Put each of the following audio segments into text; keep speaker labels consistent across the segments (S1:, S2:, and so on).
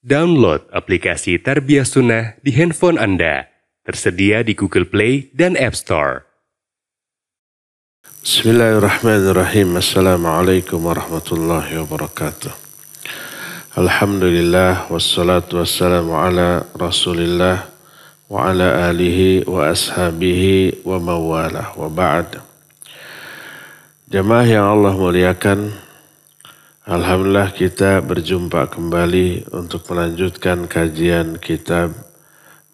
S1: Download aplikasi Tarbiyah Sunnah di handphone Anda. Tersedia di Google Play dan App Store.
S2: Bismillahirrahmanirrahim. Assalamualaikum warahmatullahi wabarakatuh. Alhamdulillah wassalatu wassalamu ala Rasulillah wa ala alihi wa ashabihi wa mawalah wa ba'd. Jamaah yang Allah muliakan, alhamdulillah kita berjumpa kembali untuk melanjutkan kajian kitab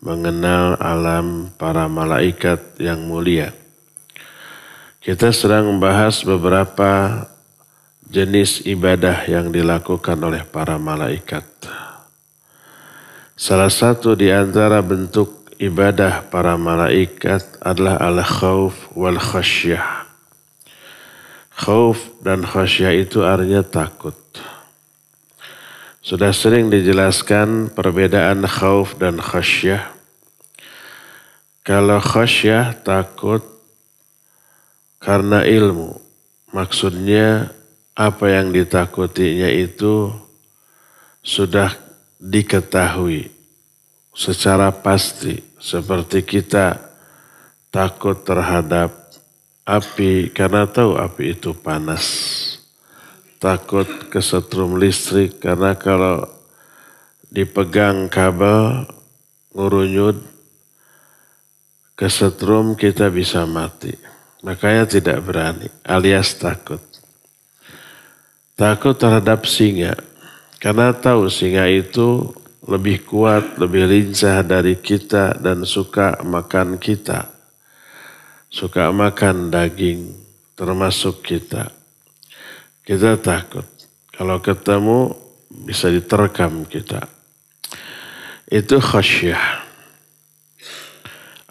S2: Mengenal Alam Para Malaikat yang Mulia. Kita sedang membahas beberapa jenis ibadah yang dilakukan oleh para malaikat. Salah satu di antara bentuk ibadah para malaikat adalah al-khauf wal khasyah. Khauf dan khasyah itu artinya takut. Sudah sering dijelaskan perbedaan khauf dan khasyah. Kalau khasyah takut karena ilmu. Maksudnya apa yang ditakutinya itu sudah diketahui secara pasti. Seperti kita takut terhadap api karena tahu api itu panas. Takut kesetrum listrik karena kalau dipegang kabel ngurunyut kesetrum kita bisa mati. Makanya tidak berani alias takut. Takut terhadap singa karena tahu singa itu lebih kuat, lebih lincah dari kita dan suka makan kita. Suka makan daging termasuk kita. Kita takut. Kalau ketemu bisa diterkam kita. Itu khasyah.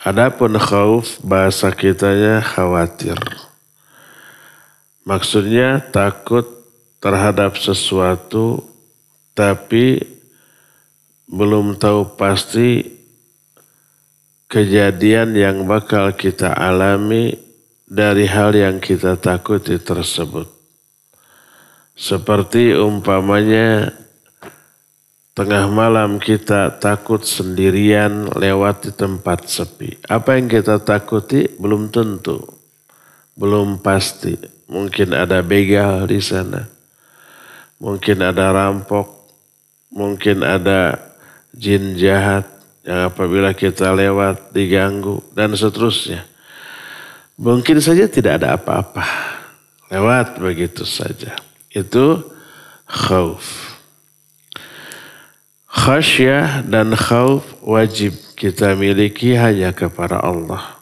S2: Adapun khauf bahasa kitanya khawatir. Maksudnya takut terhadap sesuatu tapi belum tahu pasti kejadian yang bakal kita alami dari hal yang kita takuti tersebut. Seperti umpamanya tengah malam kita takut sendirian lewat di tempat sepi. Apa yang kita takuti belum tentu, belum pasti. Mungkin ada begal di sana, mungkin ada rampok, mungkin ada jin jahat yang apabila kita lewat diganggu dan seterusnya. Mungkin saja tidak ada apa-apa. Lewat begitu saja. Itu khauf. Khasyah dan khauf wajib kita miliki hanya kepada Allah.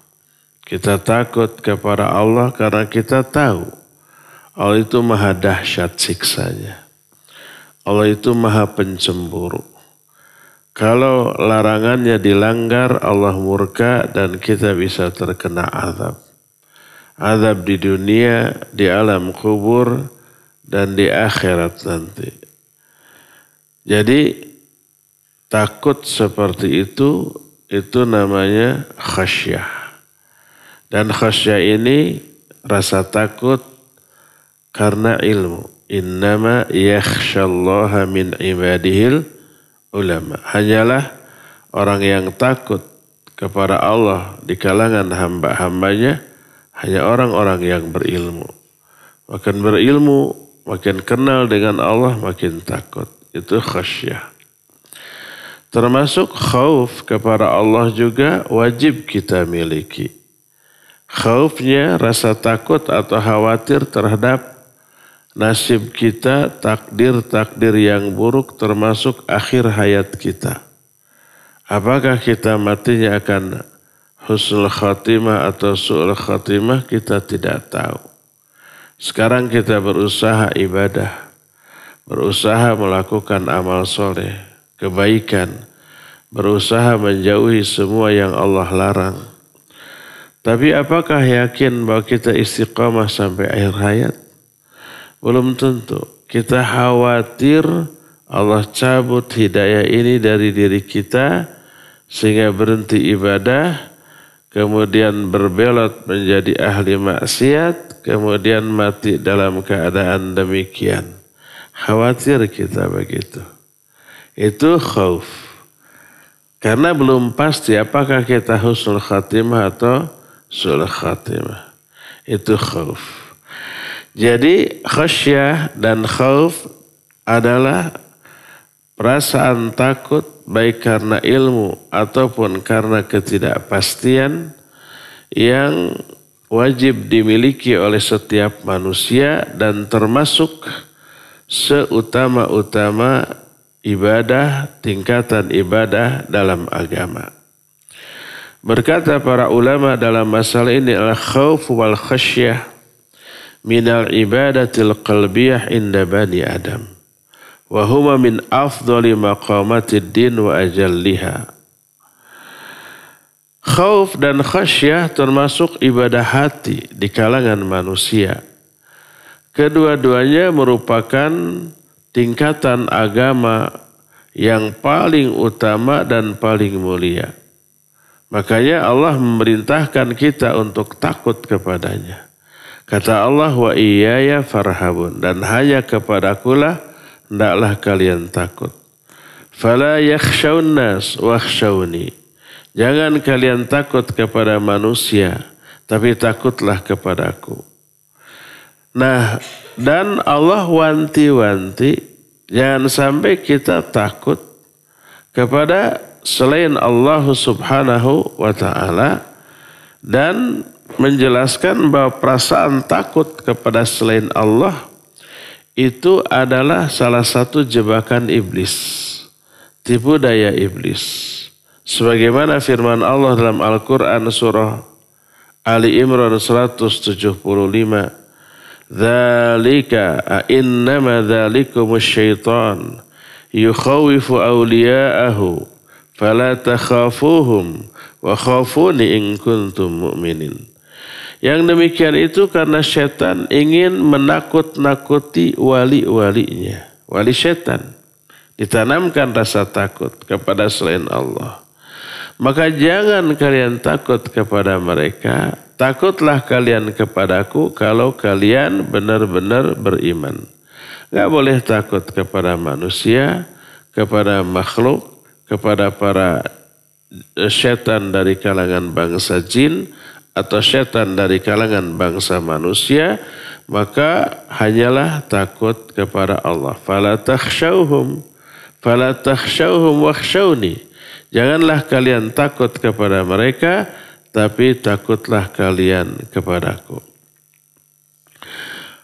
S2: Kita takut kepada Allah karena kita tahu Allah itu maha dahsyat siksanya. Allah itu maha pencemburu. Kalau larangannya dilanggar, Allah murka dan kita bisa terkena azab. Azab di dunia, di alam kubur, dan di akhirat nanti. Jadi takut seperti itu namanya khasyah. Dan khasyah ini rasa takut karena ilmu. Innama yakhsyallaha min ibadihil ulama. Hanyalah orang yang takut kepada Allah di kalangan hamba-hambanya hanya orang-orang yang berilmu. Makin berilmu, makin kenal dengan Allah, makin takut. Itu khasyah. Termasuk khauf kepada Allah juga wajib kita miliki. Khaufnya rasa takut atau khawatir terhadap nasib kita, takdir-takdir yang buruk termasuk akhir hayat kita. Apakah kita matinya akan husnul khatimah atau su'ul khatimah kita tidak tahu. Sekarang kita berusaha ibadah, berusaha melakukan amal soleh, kebaikan, berusaha menjauhi semua yang Allah larang. Tapi apakah yakin bahwa kita istiqamah sampai akhir hayat? Belum tentu. Kita khawatir Allah cabut hidayah ini dari diri kita sehingga berhenti ibadah, kemudian berbelot menjadi ahli maksiat, kemudian mati dalam keadaan demikian. Khawatir kita begitu. Itu khauf. Karena belum pasti apakah kita husnul khatimah atau su'ul khatimah. Itu khauf. Jadi khasyah dan khauf adalah perasaan takut baik karena ilmu ataupun karena ketidakpastian yang wajib dimiliki oleh setiap manusia dan termasuk seutama-utama ibadah, tingkatan ibadah dalam agama. Berkata para ulama dalam masalah ini adalah khauf wal khasyah minal ibadatil qalbiyah inda bani Adam. Wa huma min afdali maqamatid din wa ajalliha. Khauf dan khasyah termasuk ibadah hati di kalangan manusia. Kedua-duanya merupakan tingkatan agama yang paling utama dan paling mulia. Makanya Allah memerintahkan kita untuk takut kepadanya. Kata Allah, wa iyaya farhabun, dan hanya kepadakulah hendaklah kalian takut. Fala yakhshawun nas wakhshawni. Jangan kalian takut kepada manusia, tapi takutlah kepadaku. Nah, dan Allah wanti-wanti, jangan sampai kita takut kepada selain Allah subhanahu wa ta'ala, dan menjelaskan bahwa perasaan takut kepada selain Allah itu adalah salah satu jebakan iblis, tipu daya iblis. Sebagaimana firman Allah dalam Al-Quran surah Ali Imran 175. Dzalika innama dzalikumus syaitan yukhawifu awliya'ahu fala takhafuhum wa khafuni in kuntum mu'minin. Yang demikian itu karena setan ingin menakut-nakuti wali-walinya. Wali setan ditanamkan rasa takut kepada selain Allah. Maka jangan kalian takut kepada mereka, takutlah kalian kepadaku kalau kalian benar-benar beriman. Gak boleh takut kepada manusia, kepada makhluk, kepada para setan dari kalangan bangsa jin atau setan dari kalangan bangsa manusia, maka hanyalah takut kepada Allah. Fala takhshawhum wakhshawni. Janganlah kalian takut kepada mereka, tapi takutlah kalian kepadaku.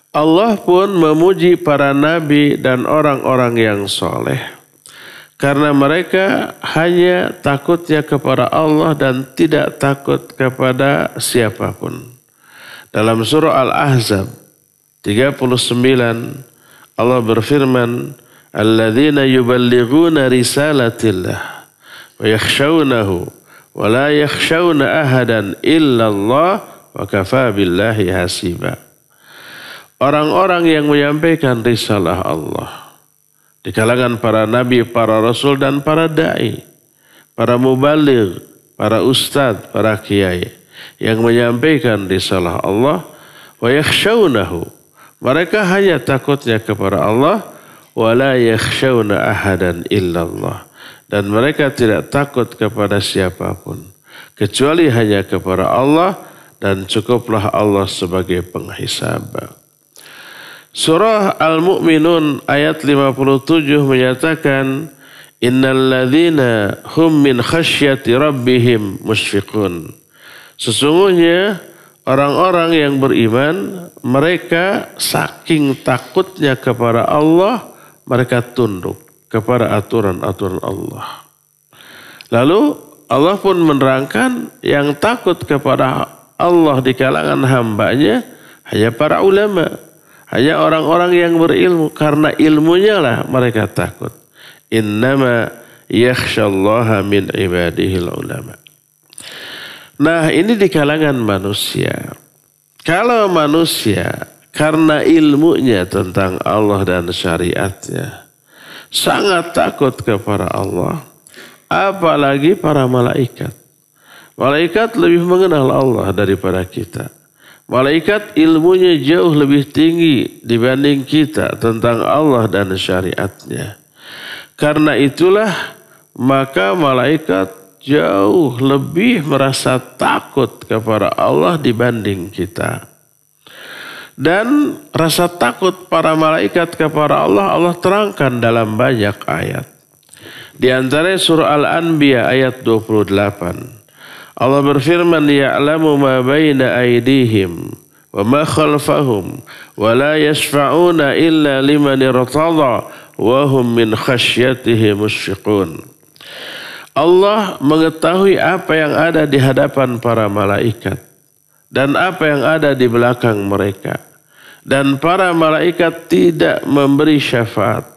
S2: Allah pun memuji para nabi dan orang-orang yang soleh, karena mereka hanya takutnya kepada Allah dan tidak takut kepada siapapun. Dalam surah Al-Ahzab 39, Allah berfirman, alladzina yuballighuna risalatillah wa yakhshawnahu wa la yakhshawna ahadan illallah wa kafa billahi hasiba. Orang-orang yang menyampaikan risalah Allah di kalangan para nabi, para rasul dan para dai, para mubaligh, para ustadz, para kiai yang menyampaikan risalah Allah, wa yakhshawnahu, mereka hanya takutnya kepada Allah, wa la yakhshawna ahadan illallah, dan mereka tidak takut kepada siapapun kecuali hanya kepada Allah, dan cukuplah Allah sebagai penghisab. Surah Al-Mu'minun ayat 57 menyatakan, innal ladzina hum min khasyati rabbihim musyfiqun. Sesungguhnya orang-orang yang beriman, mereka saking takutnya kepada Allah, mereka tunduk kepada aturan-aturan Allah. Lalu Allah pun menerangkan yang takut kepada Allah di kalangan hambanya hanya para ulama, hanya orang-orang yang berilmu, karena ilmunya lah mereka takut. Innama yakhshallaha min ibadihil ulama. Nah, ini di kalangan manusia. Kalau manusia karena ilmunya tentang Allah dan syariatnya sangat takut kepada Allah, apalagi para malaikat. Malaikat lebih mengenal Allah daripada kita. Malaikat ilmunya jauh lebih tinggi dibanding kita tentang Allah dan syariatnya. Karena itulah maka malaikat jauh lebih merasa takut kepada Allah dibanding kita. Dan rasa takut para malaikat kepada Allah, Allah terangkan dalam banyak ayat. Di antara surah Al-Anbiya ayat 28. Allah berfirman, ya'lamu ma baina aydihim wa ma khalfahum wa la yashfa'una illa liman irtada wa hum min khasyatihi musyfiqun. Allah mengetahui apa yang ada di hadapan para malaikat dan apa yang ada di belakang mereka. Dan para malaikat tidak memberi syafaat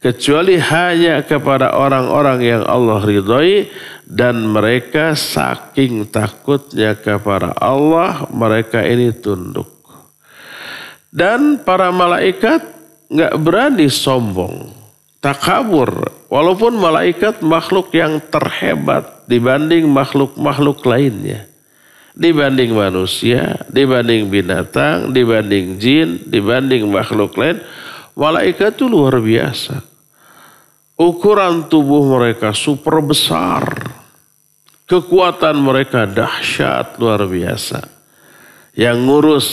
S2: kecuali hanya kepada orang-orang yang Allah ridhai, dan mereka saking takutnya kepada Allah, mereka ini tunduk. Dan para malaikat nggak berani sombong, takabur, walaupun malaikat makhluk yang terhebat dibanding makhluk-makhluk lainnya. Dibanding manusia, dibanding binatang, dibanding jin, dibanding makhluk lain, malaikat itu luar biasa. Ukuran tubuh mereka super besar. Kekuatan mereka dahsyat luar biasa. Yang ngurus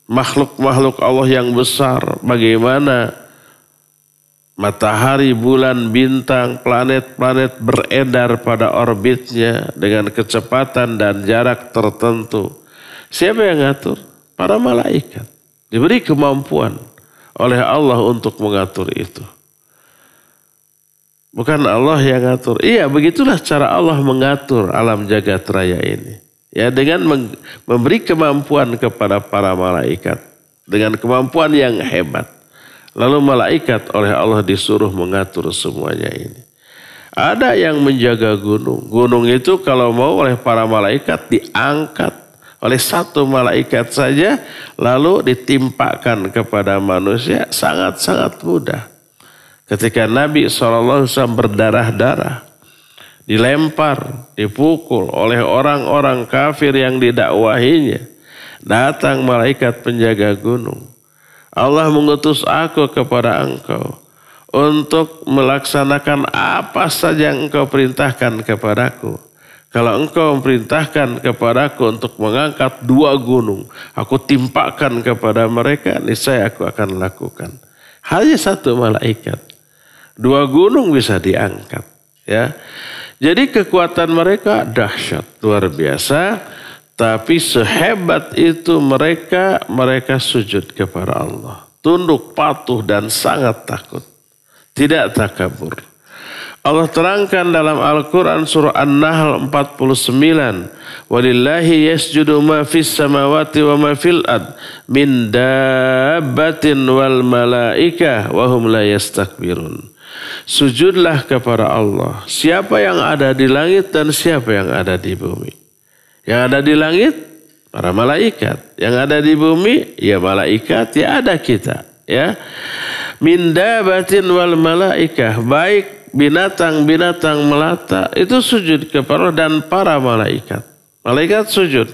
S2: makhluk-makhluk Allah yang besar, bagaimana matahari, bulan, bintang, planet-planet beredar pada orbitnya dengan kecepatan dan jarak tertentu. Siapa yang ngatur? Para malaikat. Diberi kemampuan oleh Allah untuk mengatur itu. Bukan Allah yang ngatur. Iya, begitulah cara Allah mengatur alam jagat raya ini. Ya, dengan memberi kemampuan kepada para malaikat. Dengan kemampuan yang hebat. Lalu malaikat oleh Allah disuruh mengatur semuanya ini. Ada yang menjaga gunung. Gunung itu kalau mau oleh para malaikat diangkat oleh satu malaikat saja, lalu ditimpakan kepada manusia, sangat-sangat mudah. Ketika Nabi SAW berdarah-darah, dilempar, dipukul oleh orang-orang kafir yang didakwahinya, datang malaikat penjaga gunung. Allah mengutus aku kepada engkau untuk melaksanakan apa saja yang engkau perintahkan kepadaku. Kalau engkau memerintahkan kepadaku untuk mengangkat 2 gunung, aku timpakan kepada mereka, niscaya aku akan lakukan. Hanya 1 malaikat. 2 gunung bisa diangkat. Ya. Jadi kekuatan mereka dahsyat, luar biasa. Tapi sehebat itu mereka sujud kepada Allah. Tunduk, patuh dan sangat takut. Tidak takabur. Allah terangkan dalam Al-Quran surah An-Nahl 49. Walillahi yasjudu ma fis samawati wa ma fil ad min dabbatin wal malaikah wa hum la yastakbirun. Sujudlah kepada Allah. Siapa yang ada di langit dan siapa yang ada di bumi. Yang ada di langit, para malaikat. Yang ada di bumi, ya malaikat, ya ada kita. Ya. Min dabatin wal malaikah. Baik binatang-binatang melata, itu sujud kepada Allah dan para malaikat. Malaikat sujud.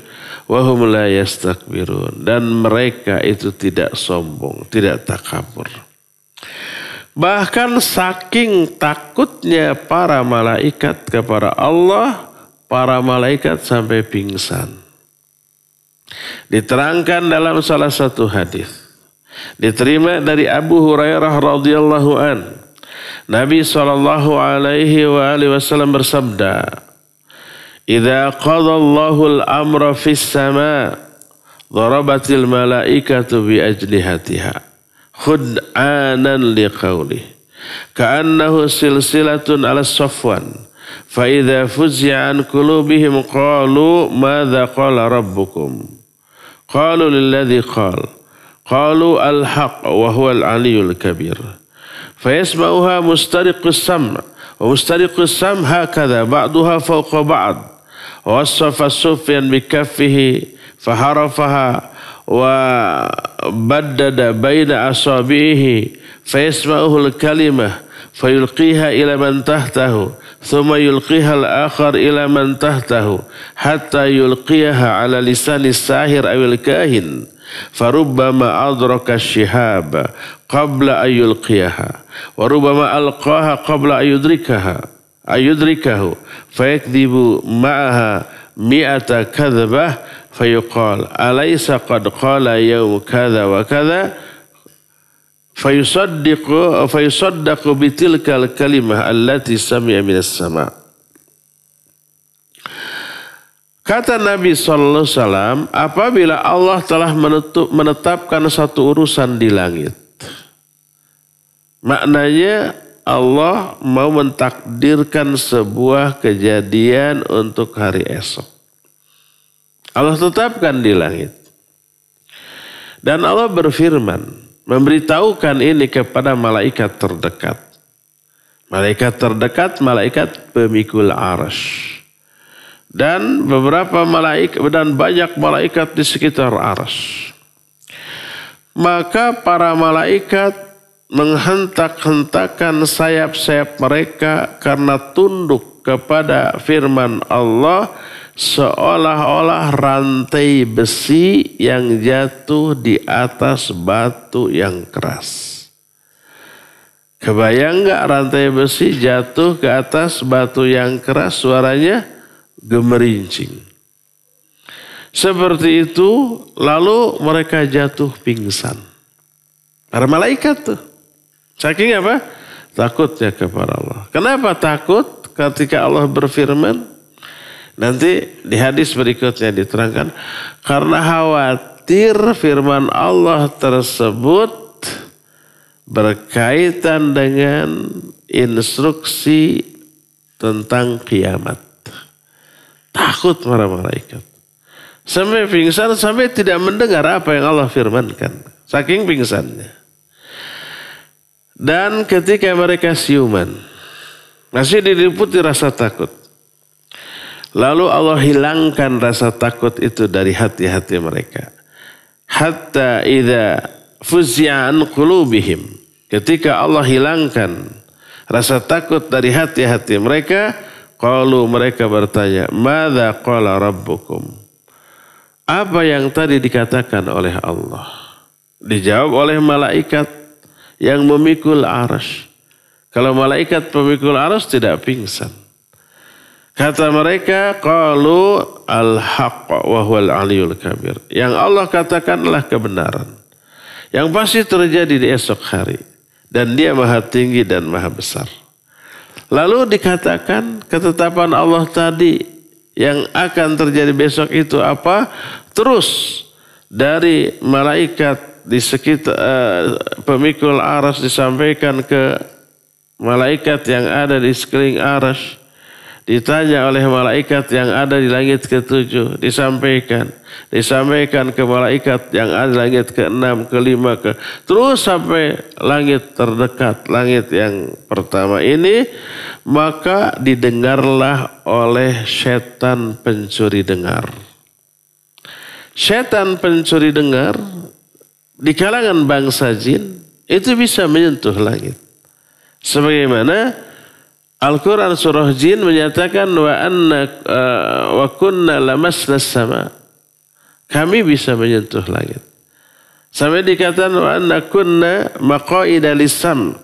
S2: Wahum la yastakbirun. Dan mereka itu tidak sombong, tidak takabur. Bahkan saking takutnya para malaikat kepada Allah, para malaikat sampai pingsan. Diterangkan dalam salah satu hadis. Diterima dari Abu Hurairah radhiyallahu an. Nabi SAW bersabda, "Idza qada Allahul amra fis sama, darabatil malaikatu bi ajlihatiha, khud'anan liqaulih, ka'annahu silsilatun ala safwan." فَإِذَا فُزِعَ عَنْ قُلُوبِهِمْ قَالُوا مَاذَا قَالَ رَبُّكُمْ قَالُوا لِلَّذِي قَالُوا الْحَقُّ وَهُوَ الْعَلِيُّ الْكَبِيرُ فَيَسْمَعُهَا مُسْتَرِقُ السَّمْعِ وَمُسْتَرِقُ السَّمْعِ هَكَذَا بَعْضُهَا فَوْقَ بَعْضٍ وَوَصَّفَ سُفْيَانُ بِكَفِّهِ فَحَرَفَهَا وَبَدَّدَ بَيْنَ أَصَابِعِهِ فَيَسْمَعُهُ الْكَلِمَةَ فيلقيها إلى من تحته ثم يلقيها الآخر إلى من تحته حتى يلقيها على لسان الساحر أو الكاهن فربما أدرك الشهاب قبل أن يلقيها Wa rubbama alqaha qabla ayudrikahu fayakdzibu ma'aha mi'ata kadzbah fayuqal alaysa qad qala yawm kadza wa kadza fayusaddaqu bitilkal kalimah allati sami'a minas sama'. Kata Nabi sallallahu alaihi wasallam, apabila Allah telah menetapkan satu urusan di langit, maknanya Allah mau mentakdirkan sebuah kejadian untuk hari esok. Allah tetapkan di langit. Dan Allah berfirman, memberitahukan ini kepada malaikat terdekat. Malaikat terdekat, malaikat pemikul arsy. Dan beberapa malaikat dan banyak malaikat di sekitar arsy. Maka para malaikat menghentak-hentakan sayap-sayap mereka karena tunduk kepada firman Allah seolah-olah rantai besi yang jatuh di atas batu yang keras. Kebayang nggak rantai besi jatuh ke atas batu yang keras, suaranya gemerincing. Seperti itu, lalu mereka jatuh pingsan. Para malaikat tuh. Saking apa? Takutnya kepada Allah. Kenapa takut ketika Allah berfirman? Nanti di hadis berikutnya diterangkan. Karena khawatir firman Allah tersebut berkaitan dengan instruksi tentang kiamat. Takut para malaikat. Sampai pingsan, sampai tidak mendengar apa yang Allah firmankan. Saking pingsannya. Dan ketika mereka siuman, masih diliputi rasa takut. Lalu Allah hilangkan rasa takut itu dari hati-hati mereka. Hatta idza fuzzi'a an qulubihim. Ketika Allah hilangkan rasa takut dari hati-hati mereka, qalu, mereka bertanya, madza qala rabbukum? Apa yang tadi dikatakan oleh Allah? Dijawab oleh malaikat yang memikul arsy. Kalau malaikat pemikul arsy tidak pingsan. Kata mereka, qalu al-haqq wa huwal aliyul kabir. Yang Allah katakan adalah kebenaran. Yang pasti terjadi di esok hari. Dan dia maha tinggi dan maha besar. Lalu dikatakan ketetapan Allah tadi yang akan terjadi besok itu apa? Terus dari malaikat di sekitar pemikul arsy disampaikan ke malaikat yang ada di sekeliling arsy. Ditanya oleh malaikat yang ada di langit ke-7, disampaikan ke malaikat yang ada di langit ke-6, ke-5, terus sampai langit terdekat, langit yang pertama ini, maka didengarlah oleh setan pencuri dengar. Setan pencuri dengar di kalangan bangsa jin itu bisa menyentuh langit. Sebagaimana Al-Quran surah Jin menyatakan wa kunna lamasna sama. Kami bisa menyentuh langit. Sampai dikatakan wa anna kunna maqaida lisam.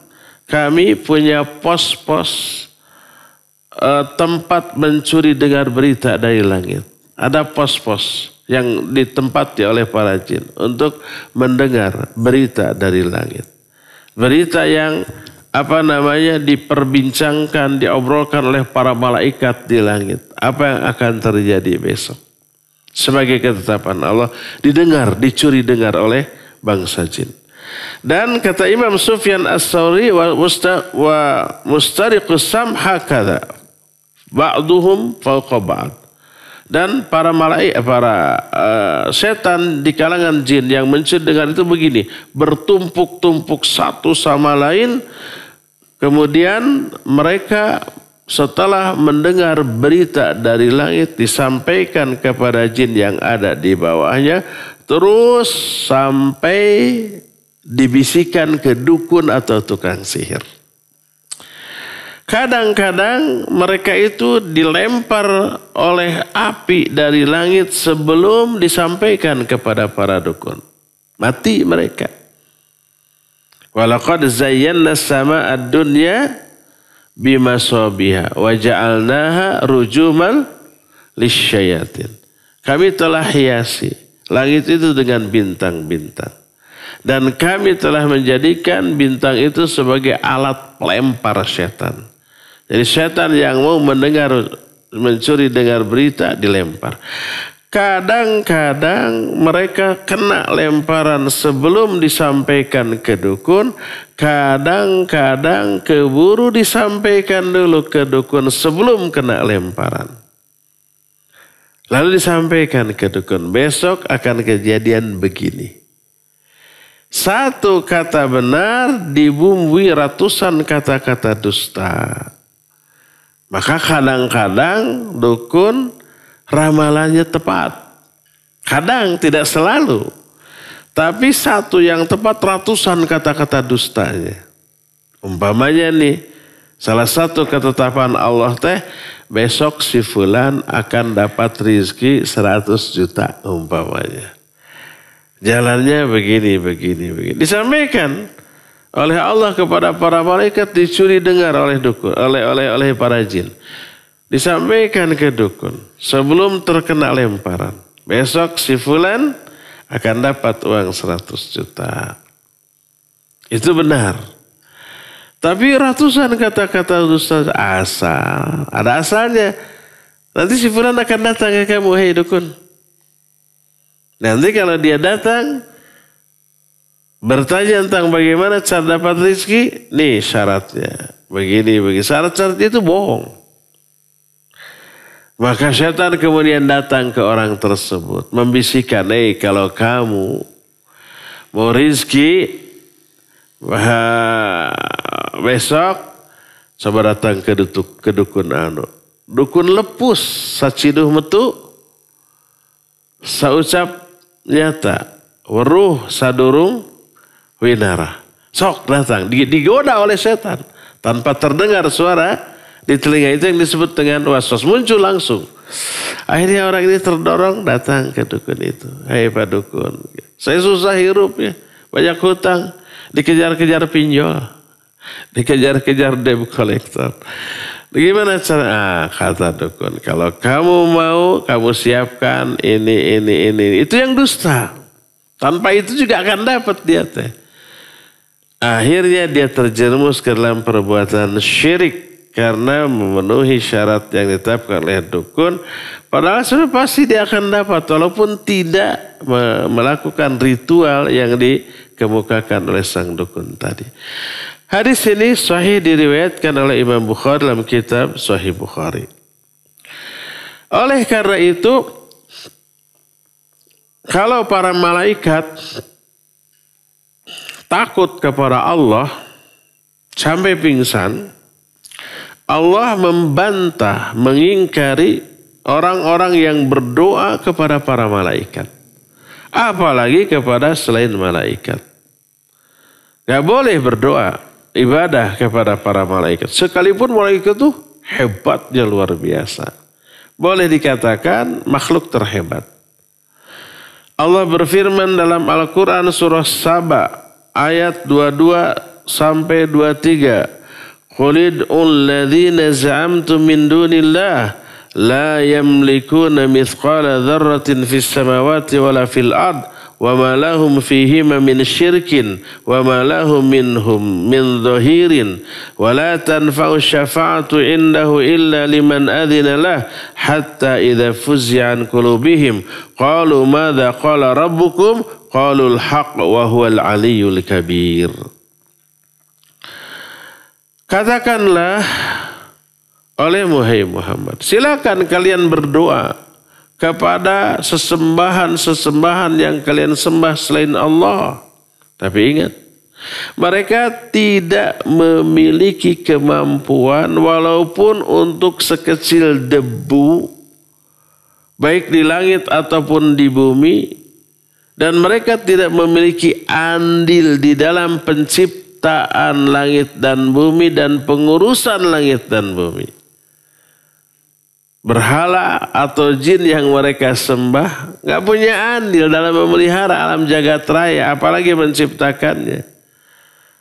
S2: Kami punya pos-pos tempat mencuri dengar berita dari langit. Ada pos-pos yang ditempati oleh para jin untuk mendengar berita dari langit. Berita yang diperbincangkan, diobrolkan oleh para malaikat di langit. Apa yang akan terjadi besok? Sebagai ketetapan Allah, didengar, dicuri dengar oleh bangsa jin. Dan kata Imam Sufyan As-Tsauri wa mustariqus sam hakadha ba'duhum fawqa ba'd. Dan para malaikat, setan di kalangan jin yang mencuri dengar itu begini, bertumpuk-tumpuk satu sama lain. Kemudian mereka setelah mendengar berita dari langit disampaikan kepada jin yang ada di bawahnya, terus sampai dibisikkan ke dukun atau tukang sihir. Kadang-kadang mereka itu dilempar oleh api dari langit sebelum disampaikan kepada para dukun. Mati mereka. Walaqad zayyana as-samaa'a ad-dunya bimasabiha wa ja'alnaha rujuman lisyayatin. Kami telah hiasi langit itu dengan bintang-bintang. Dan kami telah menjadikan bintang itu sebagai alat pelempar setan. Jadi setan yang mau mencuri dengar berita dilempar. Kadang-kadang mereka kena lemparan sebelum disampaikan ke dukun. Kadang-kadang keburu disampaikan dulu ke dukun sebelum kena lemparan. Lalu disampaikan ke dukun, besok akan kejadian begini. Satu kata benar dibumbui ratusan kata-kata dusta. Maka kadang-kadang dukun ramalannya tepat. Kadang tidak selalu. Tapi satu yang tepat ratusan kata-kata dustanya. Umpamanya nih, salah satu ketetapan Allah teh, besok si fulan akan dapat rizki 100 juta umpamanya. Jalannya begini. Disampaikan oleh Allah kepada para malaikat, dicuri dengar oleh dukun, oleh para jin. Disampaikan ke dukun sebelum terkena lemparan. Besok si fulan akan dapat uang 100 juta. Itu benar. Tapi ratusan kata-kata dusta asal. Ada asalnya. Nanti si fulan akan datang ke kamu, hei dukun. Nanti kalau dia datang, bertanya tentang bagaimana cara dapat rezeki, nih syaratnya. Begini. Syarat-syarat itu bohong. Maka setan kemudian datang ke orang tersebut. Membisikkan, kalau kamu mau rezeki, besok coba datang ke dukun anu. Dukun lepus saciduh metu saucap nyata weruh sadurung winara. Sok datang digoda oleh setan tanpa terdengar suara di telinga, itu yang disebut dengan waswas, muncul langsung. Akhirnya orang ini terdorong datang ke dukun itu. Hei Pak Dukun, saya susah hirup ya, banyak hutang. Dikejar-kejar pinjol, dikejar-kejar debt collector. Bagaimana cara? Kata dukun, kalau kamu mau, kamu siapkan ini. Itu yang dusta. Tanpa itu juga akan dapat dia teh. Akhirnya dia terjerumus ke dalam perbuatan syirik karena memenuhi syarat yang ditetapkan oleh dukun. Padahal sudah pasti dia akan dapat walaupun tidak melakukan ritual yang dikemukakan oleh sang dukun tadi. Hadis ini sahih diriwayatkan oleh Imam Bukhari dalam kitab Sahih Bukhari. Oleh karena itu, kalau para malaikat takut kepada Allah sampai pingsan, Allah membantah, mengingkari orang-orang yang berdoa kepada para malaikat. Apalagi kepada selain malaikat. Gak boleh berdoa, ibadah kepada para malaikat. Sekalipun malaikat itu hebatnya luar biasa. Boleh dikatakan makhluk terhebat. Allah berfirman dalam Al-Quran surah Saba ayat 22 sampai 23. Qul ud'ul ladzina za'amtum min dunillah la yamlikuna mithqala dzarratin fis samawati wala fil ard wa ma lahum fihima min syirkin wa ma lahum minhum min dhahirin wa la tanfa'u syafa'atu indahu illa liman adhina lah hatta idza fuzzi'a an qulubihim qalu madza qala rabbukum qalul haqq wa huwal aliyyul kabir. Katakanlah oleh Muhammad, silakan kalian berdoa kepada sesembahan-sesembahan yang kalian sembah selain Allah. Tapi ingat, mereka tidak memiliki kemampuan walaupun untuk sekecil debu, baik di langit ataupun di bumi. Dan mereka tidak memiliki andil di dalam penciptaan langit dan bumi dan pengurusan langit dan bumi. Berhala atau jin yang mereka sembah gak punya andil dalam memelihara alam jagat raya, apalagi menciptakannya.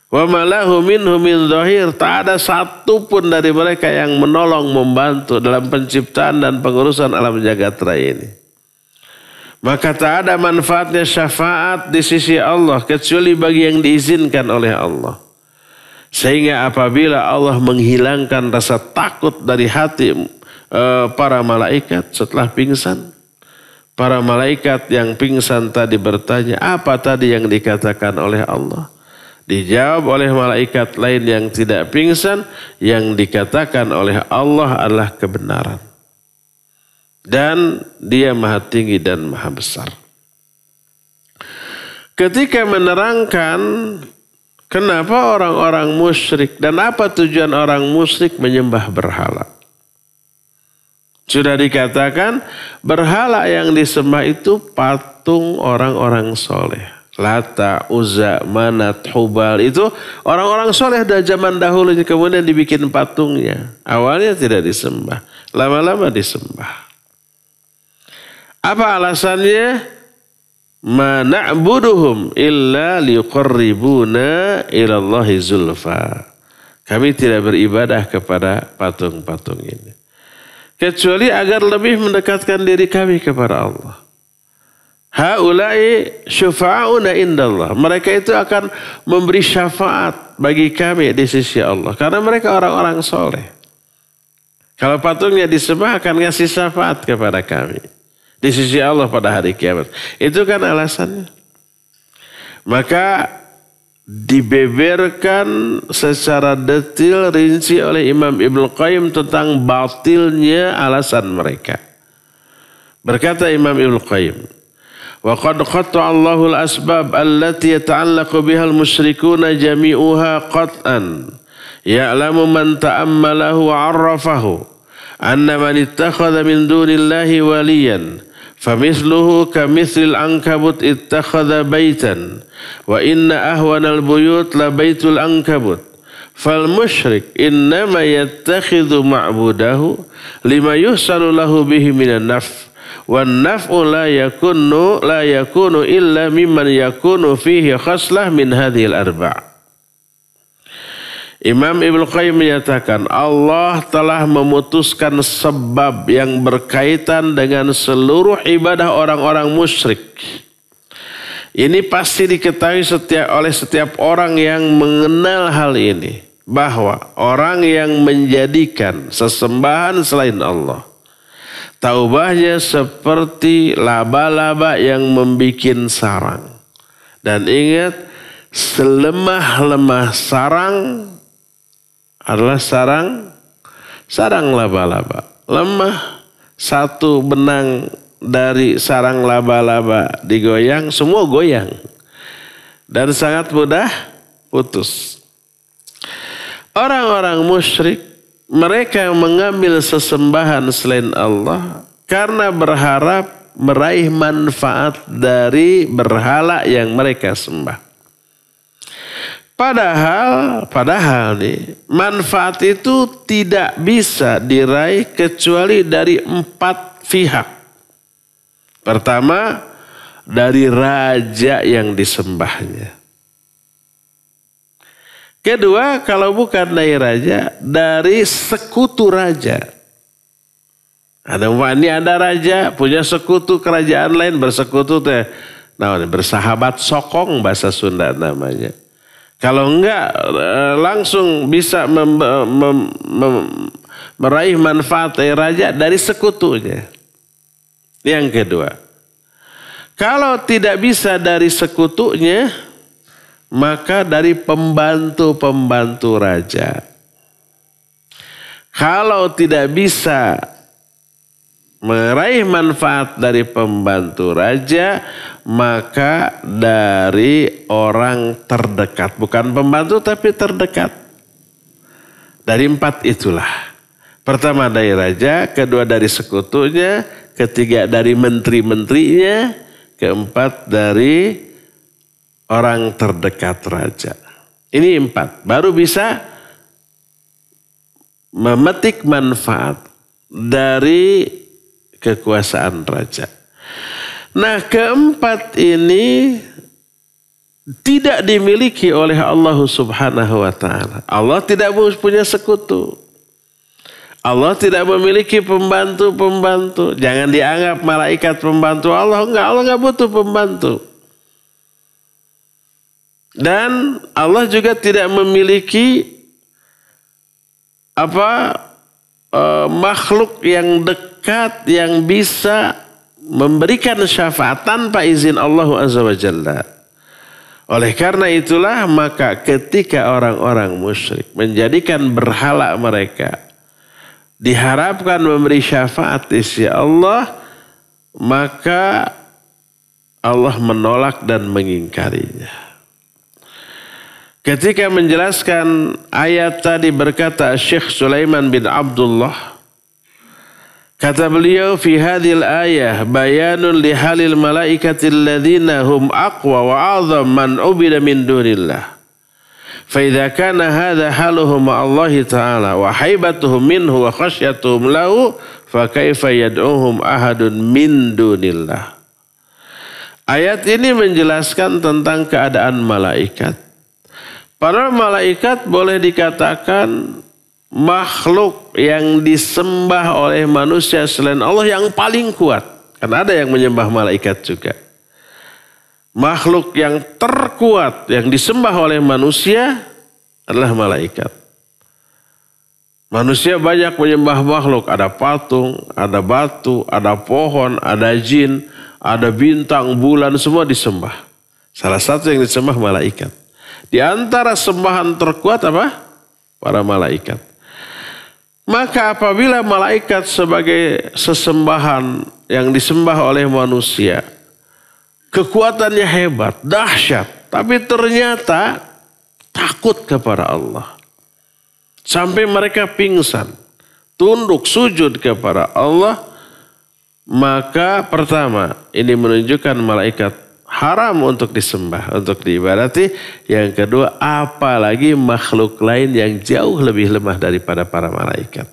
S2: Wa malahu minhum min dhahir, tak ada satu pun dari mereka yang menolong, membantu dalam penciptaan dan pengurusan alam jagat raya ini. Maka tak ada manfaatnya syafaat di sisi Allah kecuali bagi yang diizinkan oleh Allah. Sehingga apabila Allah menghilangkan rasa takut dari hati para malaikat setelah pingsan, para malaikat yang pingsan tadi bertanya, apa tadi yang dikatakan oleh Allah? Dijawab oleh malaikat lain yang tidak pingsan, yang dikatakan oleh Allah adalah kebenaran. Dan dia maha tinggi dan maha besar. Ketika menerangkan kenapa orang-orang musyrik dan apa tujuan orang musyrik menyembah berhala. Sudah dikatakan berhala yang disembah itu patung orang-orang soleh. Lata, Uzza, Manat, Hubal itu orang-orang soleh dari zaman dahulu kemudian dibikin patungnya. Awalnya tidak disembah, lama-lama disembah. Apa alasannya? Ma na'buduhum illa liqarribuna ilallahi zulfa. Kami tidak beribadah kepada patung-patung ini kecuali agar lebih mendekatkan diri kami kepada Allah. Haulai syufa'una indallah. Mereka itu akan memberi syafaat bagi kami di sisi Allah. Karena mereka orang-orang soleh. Kalau patungnya disembah akan ngasih syafaat kepada kami. Di sisi Allah pada hari kiamat. Itu kan alasannya. Maka dibeberkan secara detail rinci oleh Imam Ibnu Qayyim tentang batilnya alasan mereka. Berkata Imam Ibnu Qayyim, وَقَدْ قَطَّعَ اللَّهُ الْأَسْبَابَ الَّتِي يَتَعَلَّقُ بِهَا الْمُشْرِكُونَ جَمِيعُهَا قَطْعًا يَعْلَمُ مَنْ تَأَمَّلَهُ وَعَرَّفَهُ أَنَّ مَنِ اتَّخَذَ مِنْ دُونِ اللَّهِ وَلِيًّا فَمِثْلُهُ كَمِثْلِ الْعَنْكَبُوتِ اتَّخَذَ بَيْتًا وَإِنَّ أَهْوَنَ الْبُيُوتِ لَبَيْتُ الْعَنْكَبُوتِ فَالْمُشْرِكُ إِنَّمَا يَتَّخِذُ مَعْبُودَهُ لِمَا يُحْصَلُ لَهُ بِهِ مِنَ النَّفْعِ وَالنَّفْعُ لَا يَكُونُ إِلَّا مِمَّنْ يَكُونُ فِيهِ خَصْلَةٌ مِنْ هَذِهِ الْأَرْبَعِ. Imam Ibnu Qayyim menyatakan Allah telah memutuskan sebab yang berkaitan dengan seluruh ibadah orang-orang musyrik. Ini pasti diketahui oleh setiap orang yang mengenal hal ini. Bahwa orang yang menjadikan sesembahan selain Allah, taubahnya seperti laba-laba yang membikin sarang. Dan ingat, selemah-lemah sarang adalah sarang laba-laba. Lemah, satu benang dari sarang laba-laba digoyang, semua goyang. Dan sangat mudah putus. Orang-orang musyrik, mereka mengambil sesembahan selain Allah karena berharap meraih manfaat dari berhala yang mereka sembah. Padahal nih, manfaat itu tidak bisa diraih kecuali dari 4 pihak. Pertama, dari raja yang disembahnya. Kedua, kalau bukan dari raja, dari sekutu raja. Ada raja punya sekutu kerajaan lain, bersekutu teh, bersahabat sokong bahasa Sunda namanya. Kalau enggak langsung bisa meraih manfaat dari raja dari sekutunya. Yang kedua, kalau tidak bisa dari sekutunya, maka dari pembantu-pembantu raja. Kalau tidak bisa meraih manfaat dari pembantu raja, maka dari orang terdekat. Bukan pembantu tapi terdekat. Dari 4 itulah. Pertama dari raja, kedua dari sekutunya, ketiga dari menteri-menterinya, keempat dari orang terdekat raja. Ini 4. Baru bisa memetik manfaat dari kekuasaan raja. Nah, keempat ini tidak dimiliki oleh Allah Subhanahu wa ta'ala. Allah tidak punya sekutu. Allah tidak memiliki pembantu-pembantu. Jangan dianggap malaikat pembantu Allah. Enggak, Allah enggak butuh pembantu. Dan Allah juga tidak memiliki makhluk yang dekat yang bisa memberikan syafaat tanpa izin Allah Azza wa Jalla. Oleh karena itulah maka ketika orang-orang musyrik menjadikan berhala mereka diharapkan memberi syafaat di sisi Allah, maka Allah menolak dan mengingkarinya. Ketika menjelaskan ayat tadi berkata Syekh Sulaiman bin Abdullah, kata beliau, fi hadhil ayah bayanun li halil malaikatil ladzina hum aqwa wa a'zam man ubida min dunillah. Fa idza kana hadha haluhum Allah ta'ala wa haibatuhum minhu wa khasyatuhum lahu fa kaifa yad'uhum ahadun min dunillah. Ayat ini menjelaskan tentang keadaan malaikat. Para malaikat boleh dikatakan makhluk yang disembah oleh manusia selain Allah yang paling kuat. Karena ada yang menyembah malaikat juga. Makhluk yang terkuat yang disembah oleh manusia adalah malaikat. Manusia banyak menyembah makhluk. Ada patung, ada batu, ada pohon, ada jin, ada bintang, bulan, semua disembah. Salah satu yang disembah malaikat. Di antara sembahan terkuat apa? Para malaikat. Maka apabila malaikat sebagai sesembahan yang disembah oleh manusia, kekuatannya hebat, dahsyat, tapi ternyata takut kepada Allah. Sampai mereka pingsan, tunduk sujud kepada Allah, maka pertama ini menunjukkan malaikat haram untuk disembah, untuk diibadati. Yang kedua, apalagi makhluk lain yang jauh lebih lemah daripada para malaikat.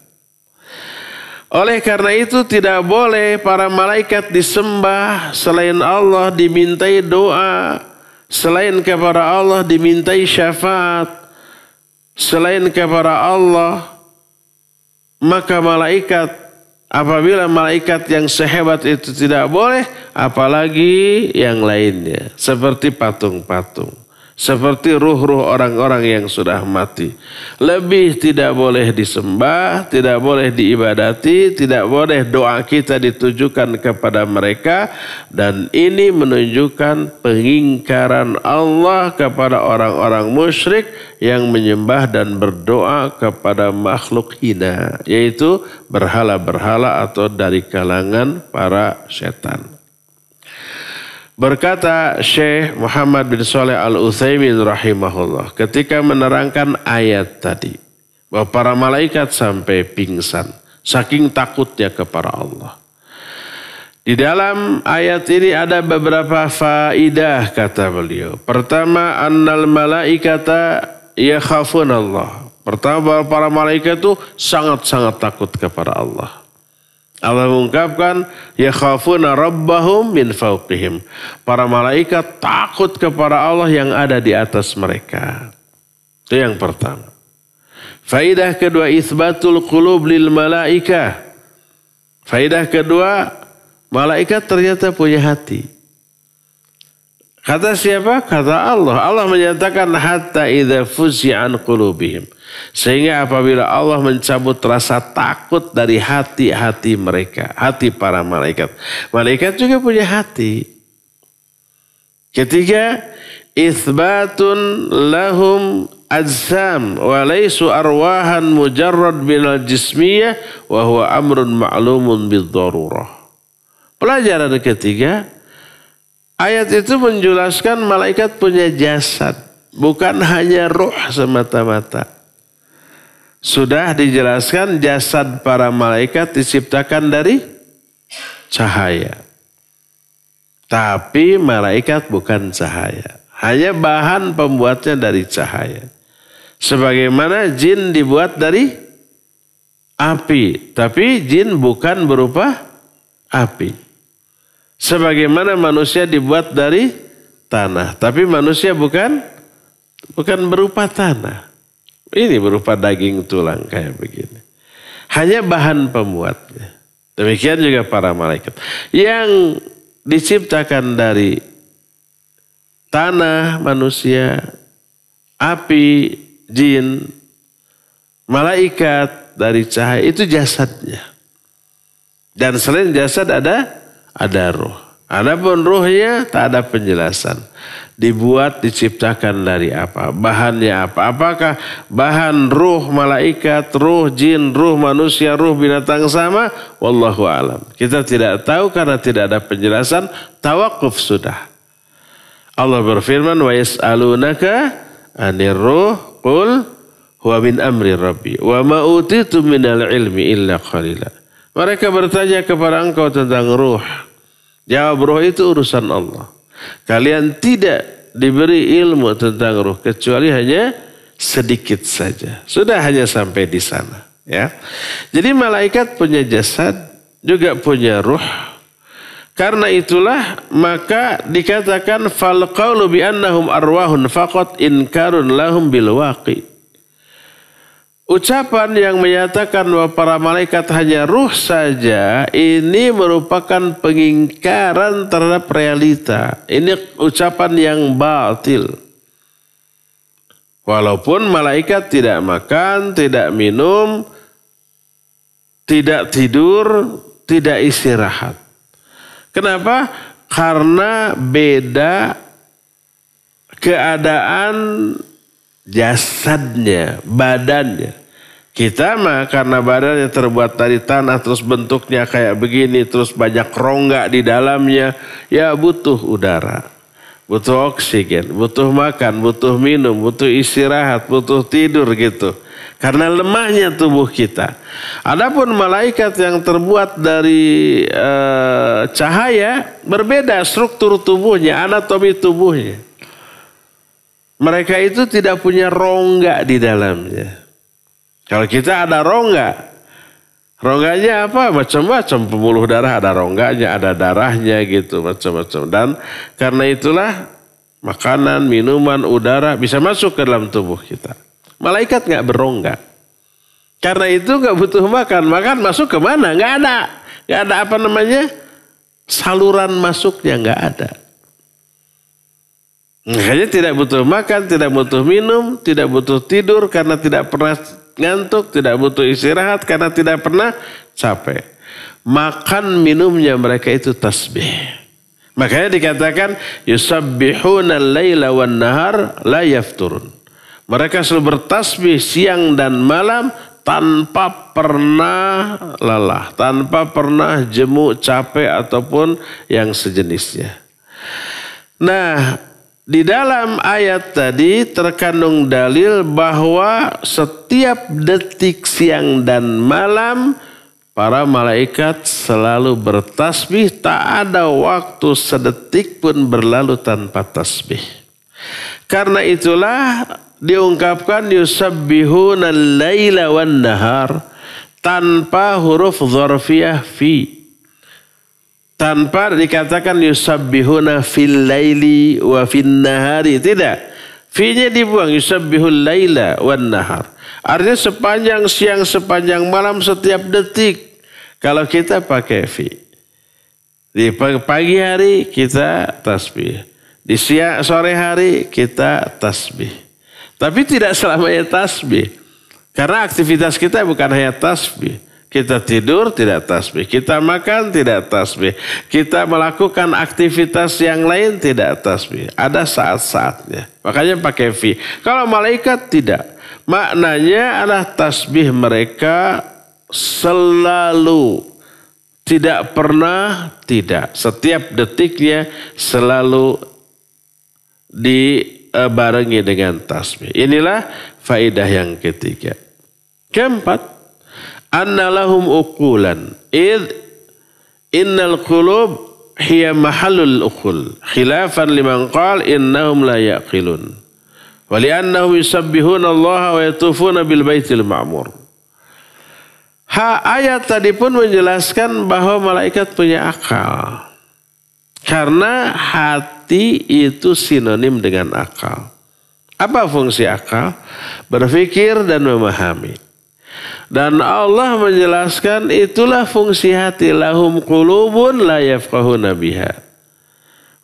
S2: Oleh karena itu tidak boleh para malaikat disembah selain Allah, dimintai doa, selain kepada Allah dimintai syafaat, selain kepada Allah. Maka malaikat, apabila malaikat yang sehebat itu tidak boleh, apalagi yang lainnya. Seperti patung-patung. Seperti ruh-ruh orang-orang yang sudah mati. Lebih tidak boleh disembah, tidak boleh diibadati, tidak boleh doa kita ditujukan kepada mereka. Dan ini menunjukkan pengingkaran Allah kepada orang-orang musyrik yang menyembah dan berdoa kepada makhluk hina. Yaitu berhala-berhala atau dari kalangan para setan. Berkata Syekh Muhammad bin Shalih Al-Utsaimin rahimahullah ketika menerangkan ayat tadi, bahwa para malaikat sampai pingsan saking takutnya kepada Allah. Di dalam ayat ini ada beberapa faidah kata beliau. Pertama, annal malaikata yakhafunallah. Pertama, para malaikat itu sangat-sangat takut kepada Allah. Allah mengungkapkan yakhafuna rabbahum min fawqihim. Para malaikat takut kepada Allah yang ada di atas mereka. Itu yang pertama. Faidah kedua, itsbatul qulub lil malaikah. Faidah kedua, malaikat ternyata punya hati. Kata siapa? Kata Allah. Allah menyatakan hatta idza fuzi'a an qulubihim. Sehingga apabila Allah mencabut rasa takut dari hati-hati mereka, hati para malaikat. Malaikat juga punya hati. Ketiga, itsbatun lahum ajsam wa laysu arwahan mujarrad minal jismiyah wa huwa amrun ma'lumun bid-darurah. Pelajaran ketiga, ayat itu menjelaskan malaikat punya jasad, bukan hanya ruh semata-mata. Sudah dijelaskan jasad para malaikat diciptakan dari cahaya. Tapi malaikat bukan cahaya. Hanya bahan pembuatnya dari cahaya. Sebagaimana jin dibuat dari api. Tapi jin bukan berupa api. Sebagaimana manusia dibuat dari tanah. Tapi manusia bukan berupa tanah. Ini berupa daging tulang kayak begini. Hanya bahan pemuatnya. Demikian juga para malaikat. Yang diciptakan dari tanah manusia, api, jin, malaikat dari cahaya, itu jasadnya. Dan selain jasad ada ruh. Adapun ruhnya tak ada penjelasan. Dibuat, diciptakan dari apa? Bahannya apa? Apakah bahan ruh malaikat, ruh jin, ruh manusia, ruh binatang sama? Wallahu alam. Kita tidak tahu karena tidak ada penjelasan. Tawakuf sudah. Allah berfirman, wa yas'alunaka 'anir ruh qul huwa min amri rabbi wa ma utitu minal ilmi illa qalila. Mereka bertanya kepada engkau tentang ruh. Jawab, ruh itu urusan Allah. Kalian tidak diberi ilmu tentang ruh kecuali hanya sedikit saja. Sudah hanya sampai di sana. Ya. Jadi malaikat punya jasad, juga punya ruh. Karena itulah maka dikatakan fal qaulu bi annahum arwahun faqat inkarun lahum bil waqi. Ucapan yang menyatakan bahwa para malaikat hanya ruh saja ini merupakan pengingkaran terhadap realita. Ini ucapan yang batil. Walaupun malaikat tidak makan, tidak minum, tidak tidur, tidak istirahat. Kenapa? Karena beda keadaan jasadnya, badannya. Kita mah karena badannya terbuat dari tanah, terus bentuknya kayak begini, terus banyak rongga di dalamnya, ya butuh udara, butuh oksigen, butuh makan, butuh minum, butuh istirahat, butuh tidur gitu. Karena lemahnya tubuh kita. Adapun malaikat yang terbuat dari cahaya, berbeda struktur tubuhnya, anatomi tubuhnya. Mereka itu tidak punya rongga di dalamnya. Kalau kita ada rongga. Rongganya apa? Macam-macam. Pembuluh darah ada rongganya, ada darahnya gitu. Macam-macam. Dan karena itulah makanan, minuman, udara bisa masuk ke dalam tubuh kita. Malaikat gak berongga. Karena itu gak butuh makan. Makan masuk ke mana? Gak ada. Gak ada apa namanya? Saluran masuknya gak ada. Makanya tidak butuh makan, tidak butuh minum, tidak butuh tidur karena tidak pernah ngantuk, tidak butuh istirahat karena tidak pernah capek. Makan minumnya mereka itu tasbih. Makanya dikatakan yusabbihuna al-laila wan nahar la yafturun. Mereka selalu bertasbih siang dan malam tanpa pernah lelah, tanpa pernah jemu, capek ataupun yang sejenisnya. Nah, di dalam ayat tadi terkandung dalil bahwa setiap detik siang dan malam para malaikat selalu bertasbih, tak ada waktu sedetik pun berlalu tanpa tasbih. Karena itulah diungkapkan yusabbihuna al-laila wan nahar tanpa huruf dzarfiyah fi. Tanpa dikatakan yusabbihuna fil laili wa fin nahari. Tidak. Fi-nya dibuang. Yusabbihul laila wan nahar. Artinya sepanjang siang, sepanjang malam, setiap detik. Kalau kita pakai fi. Di pagi hari kita tasbih. Di siang, sore hari kita tasbih. Tapi tidak selamanya tasbih. Karena aktivitas kita bukan hanya tasbih. Kita tidur tidak tasbih, kita makan tidak tasbih, kita melakukan aktivitas yang lain tidak tasbih. Ada saat-saatnya. Makanya pakai fi. Kalau malaikat tidak. Maknanya adalah tasbih mereka selalu. Tidak pernah tidak. Setiap detiknya selalu dibarengi dengan tasbih. Inilah faedah yang ketiga. Keempat. Anna lahum uqulan innal qulub hiya mahallul uqul khilafan liman qala innahum la yaqilun wa li'annahum yusabbihuna Allah wa yatufuna bil baitil ma'mur. Ayat tadi pun menjelaskan bahwa malaikat punya akal. Karena hati hati itu sinonim dengan akal. Apa fungsi akal? Berpikir dan memahami. Dan Allah menjelaskan itulah fungsi hati. Lahum qulubun la yafqahuna biha.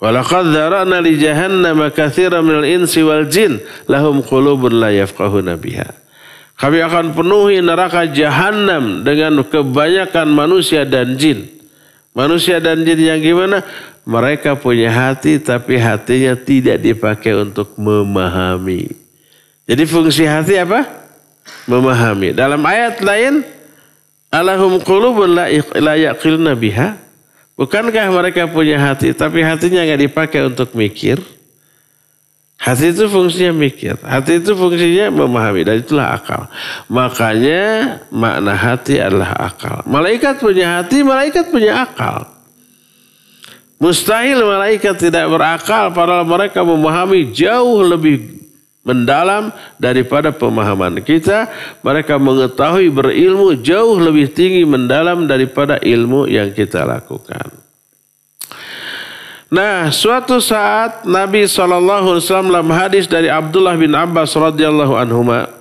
S2: Walaqad dzara'na li jahannama katsiran minal insi wal jin lahum qulubun la yafqahuna biha. Kami akan penuhi neraka jahanam dengan kebanyakan manusia dan jin. Manusia dan jin yang gimana? Mereka punya hati tapi hatinya tidak dipakai untuk memahami. Jadi fungsi hati apa? Memahami. Dalam ayat lain, alahum qulubun la yaqilna biha. Bukankah mereka punya hati tapi hatinya enggak dipakai untuk mikir? Hati itu fungsinya mikir. Hati itu fungsinya memahami. Dan itulah akal. Makanya makna hati adalah akal. Malaikat punya hati, malaikat punya akal. Mustahil malaikat tidak berakal. Padahal mereka memahami jauh lebih mendalam daripada pemahaman kita. Mereka mengetahui berilmu jauh lebih tinggi mendalam daripada ilmu yang kita lakukan. Nah, suatu saat Nabi SAW dalam hadis dari Abdullah bin Abbas radhiyallahu anhuma,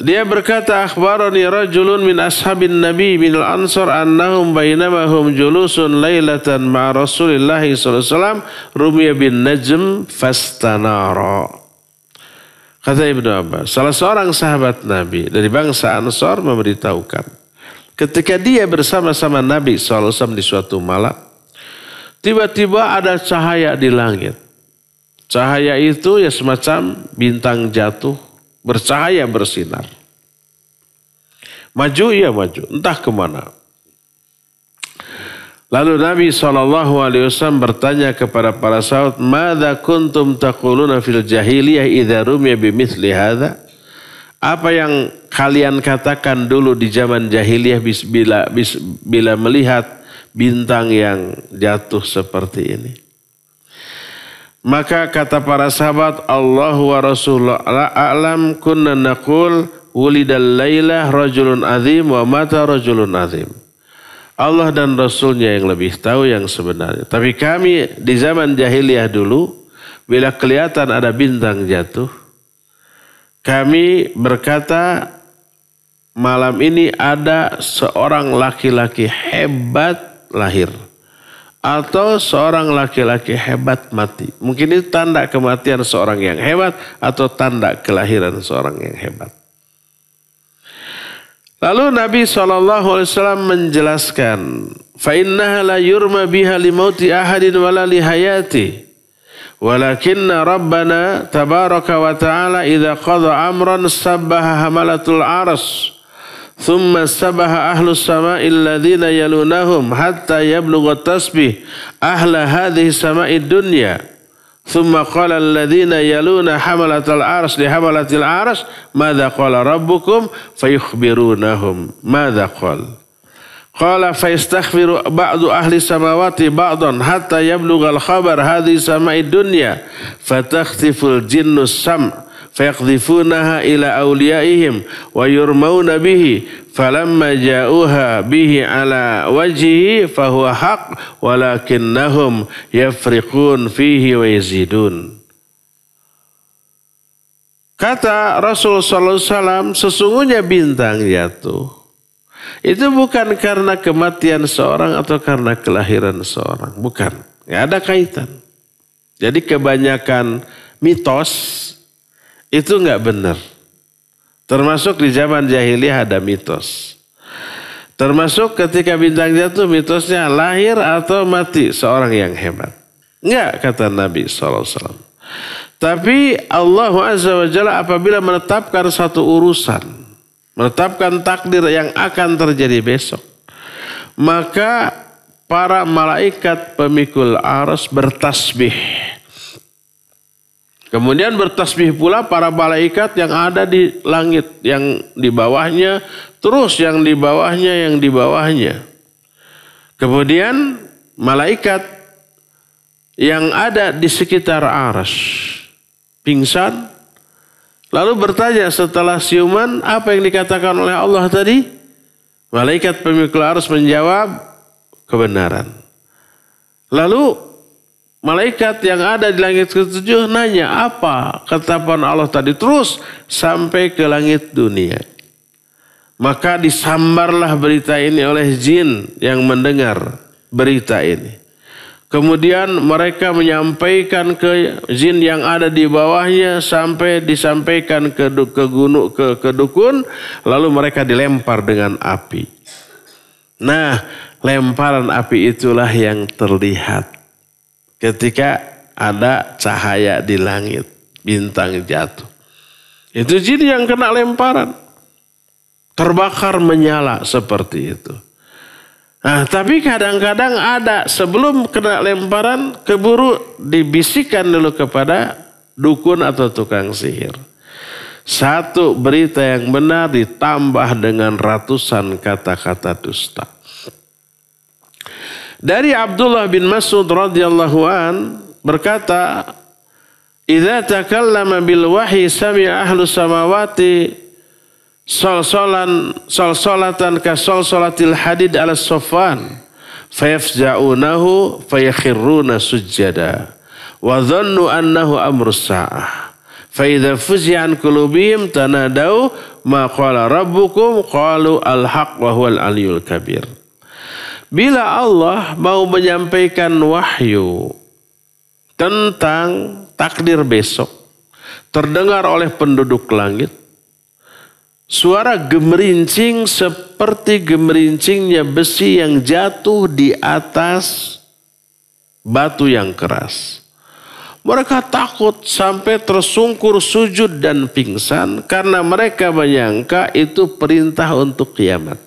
S2: dia berkata, akhbarani rajulun min ashabin Nabi min al-Ansar annahum bainama hum julusun lailatan ma'a Rasulillah SAW rumiya bin najm fastanara. Kata Ibnu Abbas, salah seorang sahabat Nabi dari bangsa Ansar memberitahukan, ketika dia bersama-sama Nabi SAW di suatu malam, tiba-tiba ada cahaya di langit. Cahaya itu ya semacam bintang jatuh, bercahaya bersinar. Maju ya maju, entah kemana. Lalu Nabi SAW bertanya kepada para sahabat, "Madza kuntum taquluna fil jahiliyah idza rumiya bimithli hadza?" Apa yang kalian katakan dulu di zaman jahiliyah bila melihat bintang yang jatuh seperti ini? Maka kata para sahabat, Allah wa Rasulullah a'lam kunna naqul wulidal lailah rajulun azim wa mata rajulun azim. Allah dan Rasulnya yang lebih tahu yang sebenarnya. Tapi kami di zaman jahiliyah dulu, bila kelihatan ada bintang jatuh, kami berkata, malam ini ada seorang laki-laki hebat lahir. Atau seorang laki-laki hebat mati. Mungkin itu tanda kematian seorang yang hebat atau tanda kelahiran seorang yang hebat. Lalu Nabi SAW menjelaskan, فَإِنَّهَا لَا يُرْمَ بِهَا لِمَوْتِ أَحَدٍ وَلَا لِحَيَاتِهِ وَلَكِنَّ رَبَّنَا تَبَارَكَ وَتَعَالَى إِذَا قَضَى أَمْرًا سَبَّحَ حَمَلَةُ الْعَرْشِ ثُمَّ سَبَّحَ أَهْلُ السَّمَاءِ الَّذِينَ يَلُونَهُمْ حَتَّى يَبْلُغَ التَّسْبِيحُ أَهْلَ هَذِهِ السَّمَاءِ الدُّنْيَا ثُمَّ قَالَ الَّذِينَ يَلُونَ حَمَلَةَ الْعَرْشِ لِحَمَلَةِ الْعَرْشِ مَاذَا قَالَ رَبُّكُمْ فَيُخْبِرُونَهُمْ مَاذَا قَالَ قال فيستخبر بعض أهل السماوات بعضا حتى يبلغ الخبر هذه السماء الدنيا فتختف الجن السمع فيقذفونها إلى أوليائهم ويرمون به فلما جاءوها به على وجهه فهو حق ولكنهم يفرقون فيه ويزيدون. Kata Rasulullah SAW, sesungguhnya bintang jatuh itu bukan karena kematian seorang atau karena kelahiran seorang. Bukan. Nggak ada kaitan. Jadi kebanyakan mitos itu nggak benar. Termasuk di zaman jahiliyah ada mitos. Termasuk ketika bintang jatuh mitosnya lahir atau mati seorang yang hebat. Enggak, kata Nabi SAW. Tapi Allah Azza wa Jalla apabila menetapkan satu urusan, menetapkan takdir yang akan terjadi besok, maka para malaikat pemikul arsy bertasbih. Kemudian bertasbih pula para malaikat yang ada di langit, yang di bawahnya, terus yang di bawahnya, yang di bawahnya. Kemudian malaikat yang ada di sekitar arsy pingsan, lalu bertanya setelah siuman, apa yang dikatakan oleh Allah tadi? Malaikat pemikul arsy menjawab, kebenaran. Lalu malaikat yang ada di langit ke-7 nanya apa ketetapan Allah tadi. Terus sampai ke langit dunia. Maka disambarlah berita ini oleh jin yang mendengar berita ini. Kemudian mereka menyampaikan ke jin yang ada di bawahnya sampai disampaikan ke gunung ke dukun, lalu mereka dilempar dengan api. Nah, lemparan api itulah yang terlihat ketika ada cahaya di langit, bintang jatuh. Itu jin yang kena lemparan. Terbakar menyala seperti itu. Nah, tapi kadang-kadang ada sebelum kena lemparan keburu dibisikkan dulu kepada dukun atau tukang sihir. Satu berita yang benar ditambah dengan ratusan kata-kata dusta. Dari Abdullah bin Mas'ud radhiyallahu an berkata, "Idza takallama bil wahyi sami'a ahlus samawati solatan ka solsolatil hadid ala sofan fayafja'unahu fayakhirruna sujjada wa dhannu annahu amrus sa'ah fa idza fuzi'an qulubihim tanadau ma qala rabbukum qalu al-haq wa huwal aliyul kabir." Bila Allah mau menyampaikan wahyu tentang takdir besok terdengar oleh penduduk langit, suara gemerincing seperti gemerincingnya besi yang jatuh di atas batu yang keras. Mereka takut sampai tersungkur sujud dan pingsan karena mereka menyangka itu perintah untuk kiamat.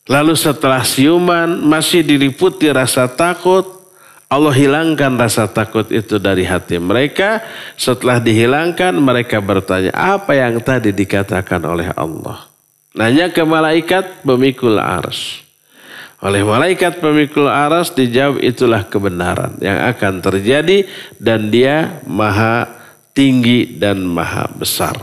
S2: Lalu setelah siuman masih diliputi rasa takut, Allah hilangkan rasa takut itu dari hati mereka. Setelah dihilangkan mereka bertanya, apa yang tadi dikatakan oleh Allah? Nanya ke malaikat pemikul arsy. Oleh malaikat pemikul arsy dijawab, itulah kebenaran yang akan terjadi dan dia maha tinggi dan maha besar.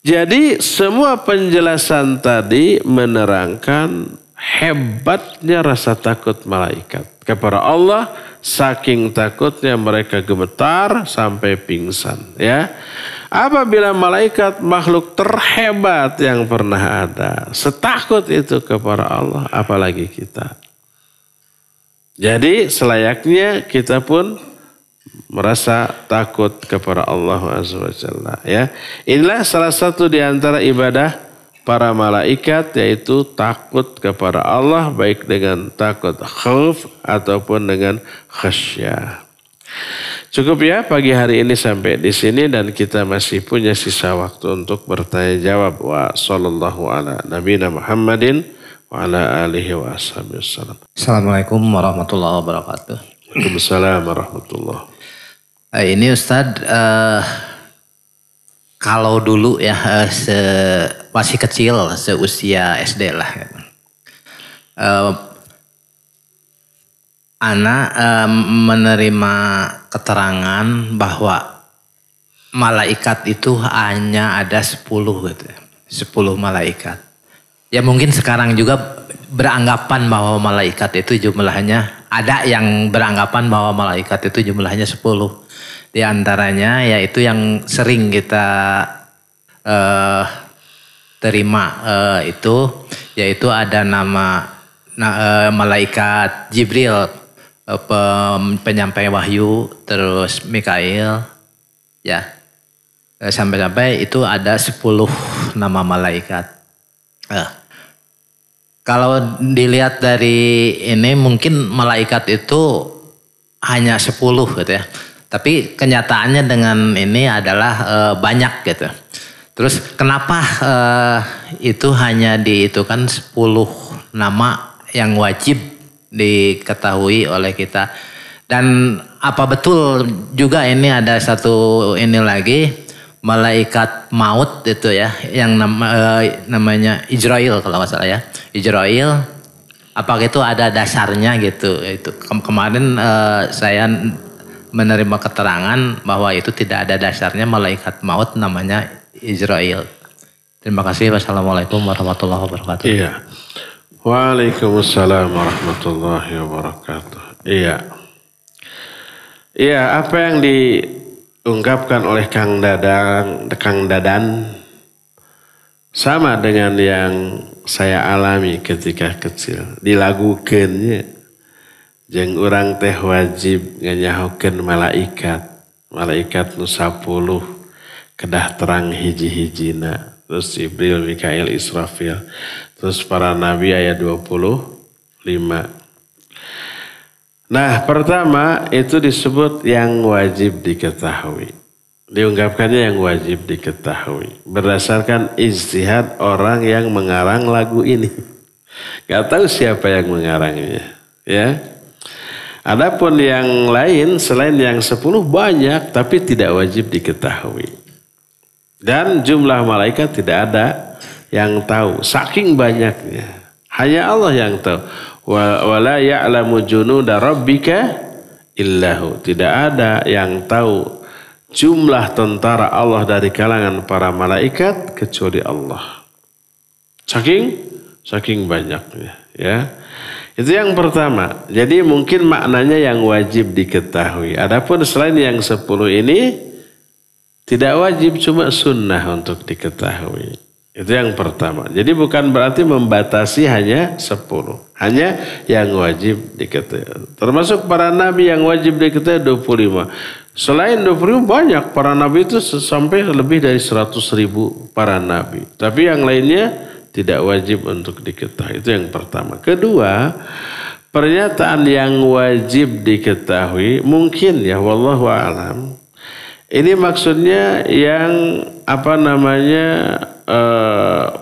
S2: Jadi semua penjelasan tadi menerangkan hebatnya rasa takut malaikat kepada Allah. Saking takutnya mereka gemetar sampai pingsan. Ya, apabila malaikat makhluk terhebat yang pernah ada setakut itu kepada Allah, apalagi kita. Jadi selayaknya kita pun merasa takut kepada Allah Azza wa Jalla. Ya, inilah salah satu di antara ibadah para malaikat, yaitu takut kepada Allah, baik dengan takut khauf ataupun dengan khasyah. Cukup ya pagi hari ini sampai di sini dan kita masih punya sisa waktu untuk bertanya jawab. Wa sallallahu ala nabiyina Muhammadin wa ala alihi wa ashabihi wasallam.
S3: Assalamualaikum warahmatullahi wabarakatuh.
S2: Waalaikumsalam warahmatullahi wabarakatuh.
S3: Ini Ustadz, kalau dulu ya masih kecil, seusia SD lah. Anak menerima keterangan bahwa malaikat itu hanya ada 10 gitu. 10 malaikat. Ya mungkin sekarang juga beranggapan bahwa malaikat itu jumlahnya, ada yang beranggapan bahwa malaikat itu jumlahnya 10. Di antaranya yaitu yang sering kita terima yaitu ada nama malaikat Jibril, penyampai wahyu, terus Mikail, ya sampai-sampai itu ada 10 nama malaikat. Kalau dilihat dari ini mungkin malaikat itu hanya 10 gitu ya. Tapi kenyataannya dengan ini adalah banyak gitu. Terus kenapa itu hanya kan 10 nama yang wajib diketahui oleh kita. Dan apa betul juga ini ada satu ini lagi, malaikat maut itu ya, yang namanya Israil kalau nggak salah ya. Israil, apakah itu ada dasarnya gitu. Itu kemarin saya menerima keterangan bahwa itu tidak ada dasarnya, malaikat maut namanya Israil. Terima kasih. Wassalamualaikum warahmatullahi wabarakatuh.
S2: Iya. Waalaikumsalam warahmatullahi wabarakatuh. Iya. Ya, apa yang diungkapkan oleh Kang Dadan sama dengan yang saya alami ketika kecil. Dilagukeunnya jeung urang teh wajib nganyahokeun malaikat nu 10 kedah terang hiji-hijina. Terus Jibril, Mikail, Israfil. Terus para nabi ayat 25. Nah, pertama itu disebut yang wajib diketahui. Diungkapkannya yang wajib diketahui. Berdasarkan ijtihad orang yang mengarang lagu ini. Gak tahu siapa yang mengarangnya. Ya. Adapun yang lain selain yang 10 banyak tapi tidak wajib diketahui. Dan jumlah malaikat tidak ada yang tahu. Saking banyaknya. Hanya Allah yang tahu. Wala ya'lamu junuda rabbika illahu. Tidak ada yang tahu jumlah tentara Allah dari kalangan para malaikat kecuali Allah. Saking banyaknya, ya. Itu yang pertama. Jadi mungkin maknanya yang wajib diketahui. Adapun selain yang 10 ini tidak wajib, cuma sunnah untuk diketahui. Itu yang pertama. Jadi bukan berarti membatasi hanya 10. Hanya yang wajib diketahui. Termasuk para nabi yang wajib diketahui 25. Selain 25 banyak para nabi itu sampai lebih dari 100.000 para nabi. Tapi yang lainnya tidak wajib untuk diketahui. Itu yang pertama. Kedua, pernyataan yang wajib diketahui mungkin ya wallahu a'lam. Ini maksudnya yang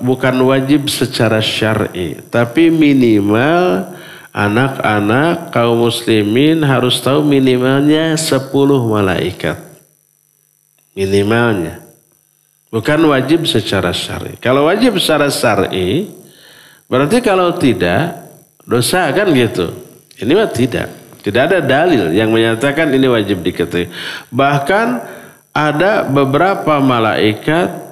S2: bukan wajib secara syar'i, tapi minimal anak-anak kaum muslimin harus tahu minimalnya 10 malaikat. Minimalnya. Bukan wajib secara syar'i. Kalau wajib secara syar'i, berarti kalau tidak, dosa kan gitu. Ini mah tidak. Tidak ada dalil yang menyatakan ini wajib diketahui. Bahkan ada beberapa malaikat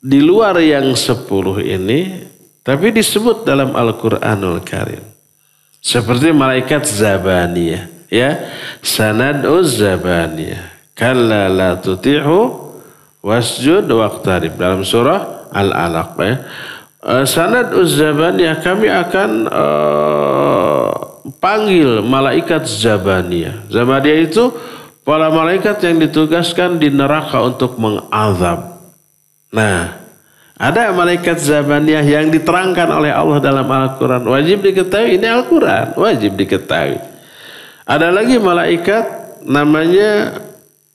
S2: di luar yang 10 ini, tapi disebut dalam Al-Quranul Karim. Seperti malaikat Zabaniyah. Ya, sanad'uz Zabaniyah. Kalla la tuti'hu wasjud waqtarib. Dalam surah Al-Alaq. Ya. Sanad'uz Zabaniyah, kami akan panggil malaikat Zabaniyah. Zabaniyah itu para malaikat yang ditugaskan di neraka untuk mengazab. Nah, ada malaikat Zabaniyah yang diterangkan oleh Allah dalam Al-Quran. Wajib diketahui, ini Al-Quran. Wajib diketahui. Ada lagi malaikat namanya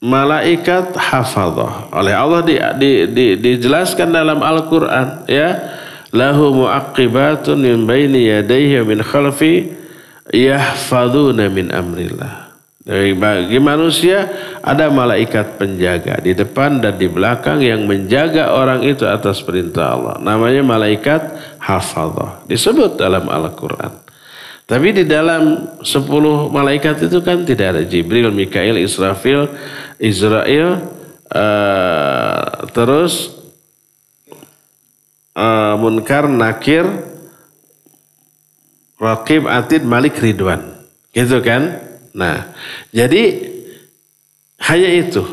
S2: malaikat hafadhah. Oleh Allah dijelaskan dalam Al-Quran. Ya, lahu mu'aqibatun min baini yadayhi wa min khalfi yahfadhuna min amrillah. Bagi manusia ada malaikat penjaga di depan dan di belakang yang menjaga orang itu atas perintah Allah. Namanya malaikat hafadhah. Disebut dalam Al-Quran. Tapi di dalam 10 malaikat itu kan tidak ada Jibril, Mikail, Israfil, Israel, terus Munkar, Nakir, Raqib, Atid, Malik, Ridwan. Gitu kan? Nah, jadi hanya itu.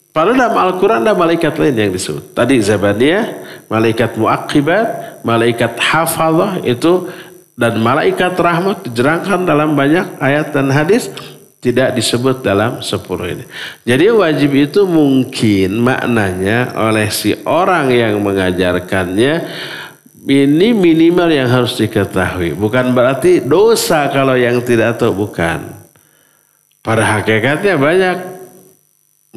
S2: Padahal dalam Al-Quran ada malaikat lain yang disebut. Tadi Zabaniyah, malaikat mu'aqibat, malaikat hafadhah itu, dan malaikat rahmat dijerangkan dalam banyak ayat dan hadis, tidak disebut dalam 10 ini. Jadi wajib itu mungkin maknanya oleh si orang yang mengajarkannya, ini minimal yang harus diketahui. Bukan berarti dosa kalau yang tidak tahu, bukan. Pada hakikatnya banyak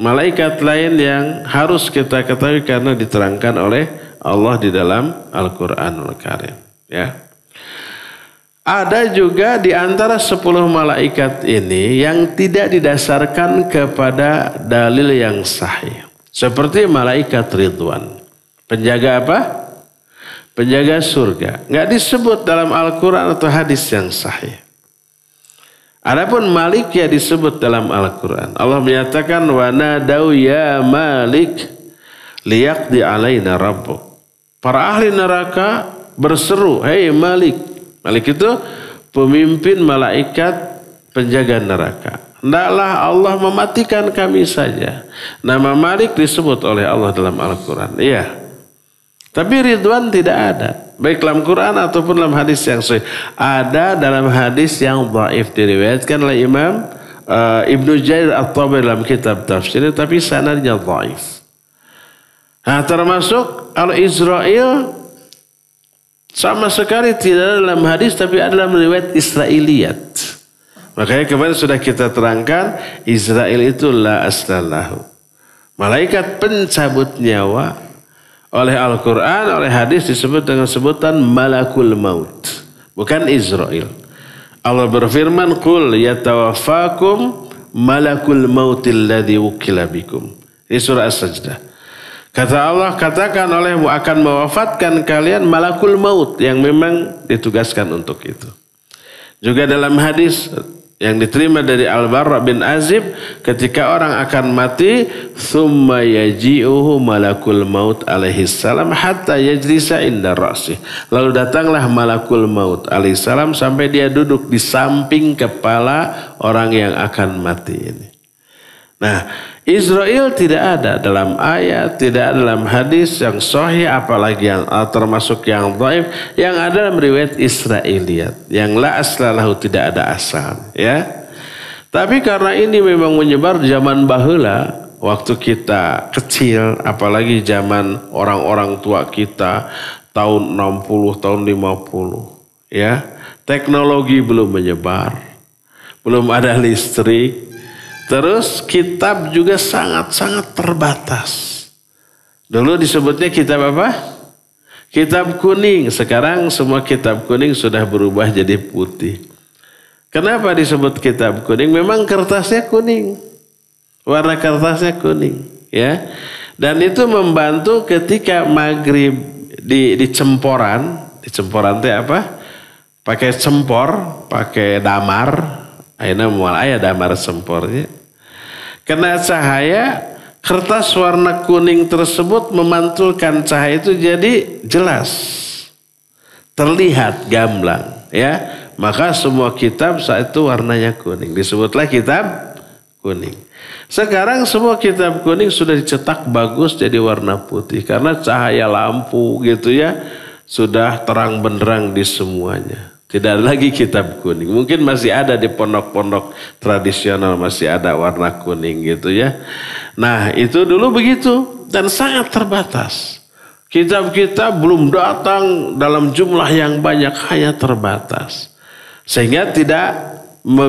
S2: malaikat lain yang harus kita ketahui karena diterangkan oleh Allah di dalam Al-Quranul Karim. Ya. Ada juga di antara 10 malaikat ini yang tidak didasarkan kepada dalil yang sahih. Seperti malaikat Ridwan. Penjaga apa? Penjaga surga. Nggak disebut dalam Al-Quran atau hadis yang sahih. Adapun Malik ya disebut dalam Al-Quran. Allah menyatakan wa nadau ya Malik liyaqdi alaina rabbuk. Para ahli neraka berseru, "Hei Malik." Malik itu pemimpin malaikat penjaga neraka. Hendaklah Allah mematikan kami saja. Nama Malik disebut oleh Allah dalam Al-Quran. Iya. Tapi ridwan tidak ada. Baik dalam Quran ataupun dalam hadis yang sahih. Ada dalam hadis yang dhaif diriwayatkan oleh Imam Ibnu Jarir At-Tabari dalam kitab tafsir. Tapi sanadnya dhaif. Nah, termasuk Al-Israel sama sekali tidak ada dalam hadis. Tapi ada dalam riwayat Israiliyat. Makanya kemarin sudah kita terangkan, Israel itu la aslallahu. Malaikat pencabut nyawa oleh Al-Quran, oleh hadis disebut dengan sebutan malakul maut. Bukan Israel. Allah berfirman, Qul yatawaffakum malakul mautil ladzi wukila bikum. Ini surah As-Sajdah. Kata Allah, katakan olehmu akan mewafatkan kalian malakul maut yang memang ditugaskan untuk itu. Juga dalam hadis yang diterima dari Al-Barra bin Azib, ketika orang akan mati, thumma yaji'uhu malakul maut alaihi salam hatta yajlisa inda ra'sih. Lalu datanglah malakul maut alaihi salam sampai dia duduk di samping kepala orang yang akan mati ini. Nah, Israel tidak ada dalam ayat, tidak ada dalam hadis yang sahih, apalagi yang termasuk yang dhaif, yang ada dalam riwayat Israiliyat, yang la aslalahu, tidak ada asal, ya. Tapi karena ini memang menyebar zaman baheula, waktu kita kecil, apalagi zaman orang-orang tua kita tahun 60, tahun 50, ya. Teknologi belum menyebar, belum ada listrik. Terus kitab juga sangat-sangat terbatas. Dulu disebutnya kitab apa? Kitab kuning. Sekarang semua kitab kuning sudah berubah jadi putih. Kenapa disebut kitab kuning? Memang kertasnya kuning. Warna kertasnya kuning. Ya. Dan itu membantu ketika maghrib di cemporan. Di cemporan itu apa? Pakai cempor, pakai damar. Aina mual aya damar sempornya. Kena cahaya, kertas warna kuning tersebut memantulkan cahaya itu jadi jelas. Terlihat gamblang, ya. Maka semua kitab saat itu warnanya kuning. Disebutlah kitab kuning. Sekarang semua kitab kuning sudah dicetak bagus jadi warna putih. Karena cahaya lampu gitu ya, sudah terang benderang di semuanya. Tidak ada lagi kitab kuning. Mungkin masih ada di pondok-pondok tradisional, masih ada warna kuning gitu ya. Nah, itu dulu begitu dan sangat terbatas. Kitab-kitab belum datang dalam jumlah yang banyak, hanya terbatas. Sehingga tidak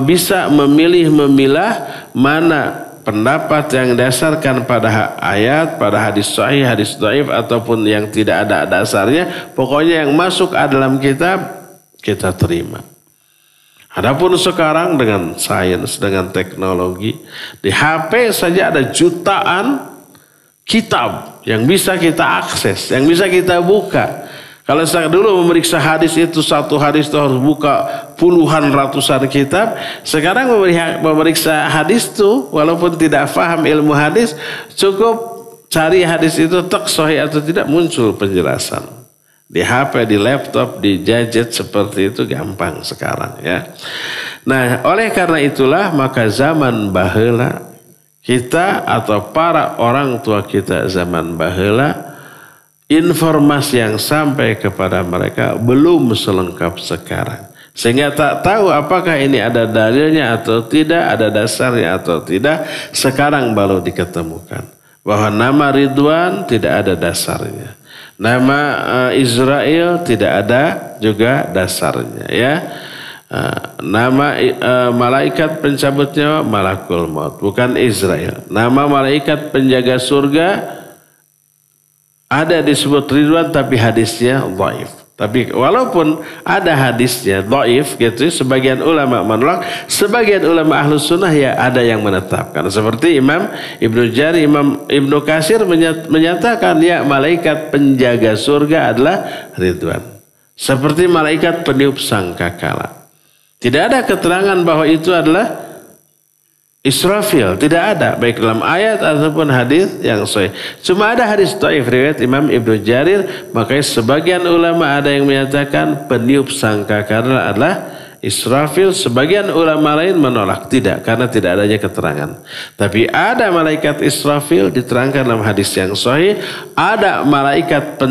S2: bisa memilah mana pendapat yang dasarkan pada ayat, pada hadis sahih, hadis dhaif ataupun yang tidak ada dasarnya. Pokoknya yang masuk dalam kitab kita terima. Adapun sekarang dengan sains, dengan teknologi, di HP saja ada jutaan kitab yang bisa kita akses, yang bisa kita buka. Kalau dulu memeriksa hadis itu, satu hadis itu harus buka puluhan ratusan kitab. Sekarang memeriksa hadis itu, walaupun tidak paham ilmu hadis, cukup cari hadis itu tak sahih atau tidak, muncul penjelasan. Di HP, di laptop, di gadget seperti itu gampang sekarang ya. Nah, oleh karena itulah maka zaman baheula kita atau para orang tua kita zaman baheula, informasi yang sampai kepada mereka belum selengkap sekarang. Sehingga tak tahu apakah ini ada dalilnya atau tidak, ada dasarnya atau tidak. Sekarang baru diketemukan bahwa nama Ridwan tidak ada dasarnya. Nama Israel tidak ada juga dasarnya ya. Nama malaikat pencabut nyawa malakul maut, bukan Israel. Nama malaikat penjaga surga ada disebut Ridwan tapi hadisnya dhaif. Tapi walaupun ada hadisnya dhaif gitu, sebagian ulama menolak, sebagian ulama ahlus sunnah ya ada yang menetapkan. Seperti Imam Ibnu Jarir, Imam Ibnu Katsir menyatakan ya malaikat penjaga surga adalah Ridwan. Seperti malaikat peniup sangkakala. Tidak ada keterangan bahwa itu adalah Israfil, tidak ada baik dalam ayat ataupun hadis yang sahih. Cuma ada hadis dhaif riwayat Imam Ibnu Jarir, makanya sebagian ulama ada yang menyatakan peniup sangkakala adalah Israfil. Sebagian ulama lain menolak. Tidak, karena tidak adanya keterangan. Tapi ada malaikat Israfil diterangkan dalam hadis yang sahih. Ada malaikat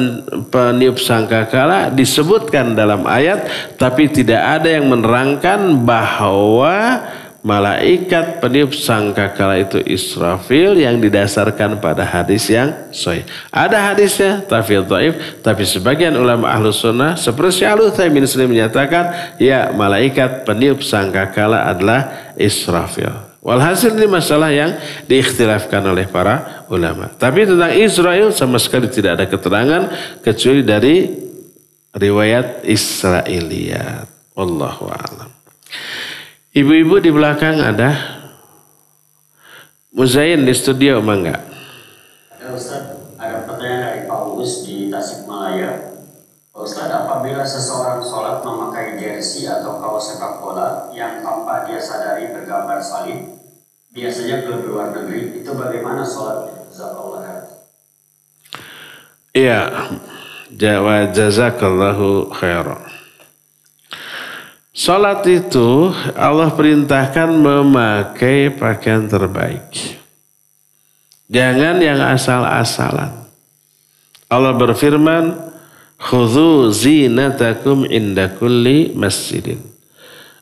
S2: peniup sangkakala disebutkan dalam ayat. Tapi tidak ada yang menerangkan bahwa malaikat peniup sangkakala itu Israfil yang didasarkan pada hadis yang sahih. Ada hadisnya tapi dhaif, tapi sebagian ulama Ahlus Sunnah seperti Syekh Al-Utsaimin menyatakan ya malaikat peniup sangkakala adalah Israfil. Walhasil ini masalah yang diikhtilafkan oleh para ulama. Tapi tentang Israel sama sekali tidak ada keterangan kecuali dari riwayat Israiliyat. Wallahu a'lam. Ibu-ibu di belakang ada. Muzain di studio, mangga.
S4: Ya Ustaz, ada pertanyaan dari Pak Uus di Tasikmalaya. Pak Ustaz, apabila seseorang sholat memakai jersey atau kaos sepak bola yang tanpa dia sadari bergambar salib, biasanya ke luar negeri, itu bagaimana sholatnya?
S2: Iya, jazakallahu khairan. Salat itu Allah perintahkan memakai pakaian terbaik. Jangan yang asal-asalan. Allah berfirman, "Khudhu zinatakum inda kulli masjidin."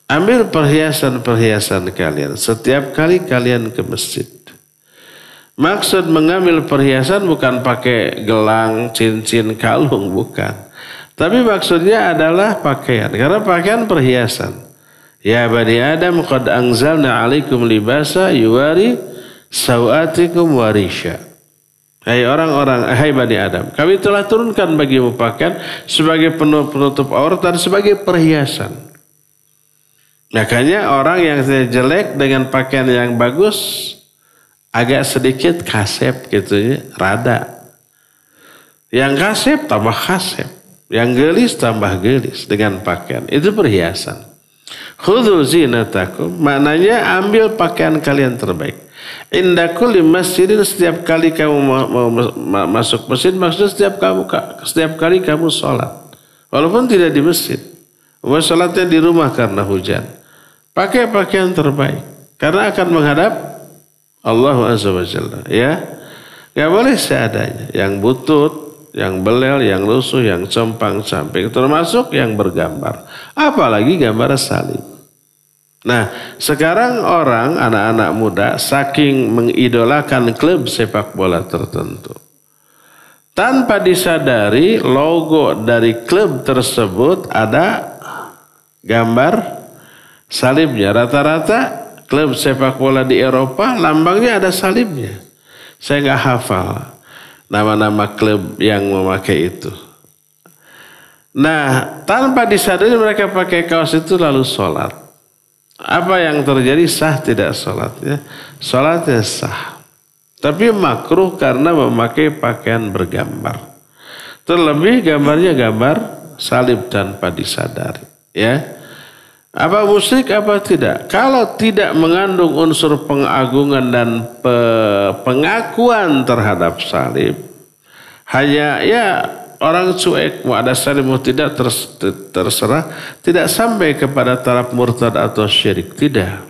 S2: Ambil perhiasan-perhiasan kalian setiap kali kalian ke masjid. Maksud mengambil perhiasan bukan pakai gelang, cincin, kalung, bukan. Tapi maksudnya adalah pakaian. Karena pakaian perhiasan. Ya bani Adam qad anzalna alaikum libasa yuwari sawatikum warisha. Hai orang-orang, hai bani Adam. Kami telah turunkan bagimu pakaian sebagai penutup aurat dan sebagai perhiasan. Makanya orang yang jelek dengan pakaian yang bagus agak sedikit kasep gitu ya. Rada. Yang kasep tambah kasep. Yang gelis tambah gelis dengan pakaian. Itu perhiasan. Khudhu zinatakum. Maknanya ambil pakaian kalian terbaik. Inda kulli masjidin, setiap kali kamu mau masuk masjid. Maksudnya setiap kali kamu sholat. Walaupun tidak di masjid. Sholatnya di rumah karena hujan. Pakai pakaian terbaik. Karena akan menghadap Allah Azza wa Jalla. Ya. Gak boleh seadanya. Yang butut, yang belel, yang lusuh, yang compang-camping, termasuk yang bergambar. Apalagi gambar salib. Nah, sekarang orang, anak-anak muda, saking mengidolakan klub sepak bola tertentu. Tanpa disadari, logo dari klub tersebut ada gambar salibnya. Rata-rata klub sepak bola di Eropa, lambangnya ada salibnya. Saya nggak hafal nama-nama klub yang memakai itu. Nah, tanpa disadari mereka pakai kaos itu lalu sholat. Apa yang terjadi? Sah tidak sholatnya? Sholatnya sah. Tapi makruh karena memakai pakaian bergambar. Terlebih gambarnya gambar salib tanpa disadari. Ya. Apa musyrik apa tidak? Kalau tidak mengandung unsur pengagungan dan pengakuan terhadap salib, hanya ya orang cuek, mau ada salib mau tidak terserah, tidak sampai kepada taraf murtad atau syirik, tidak.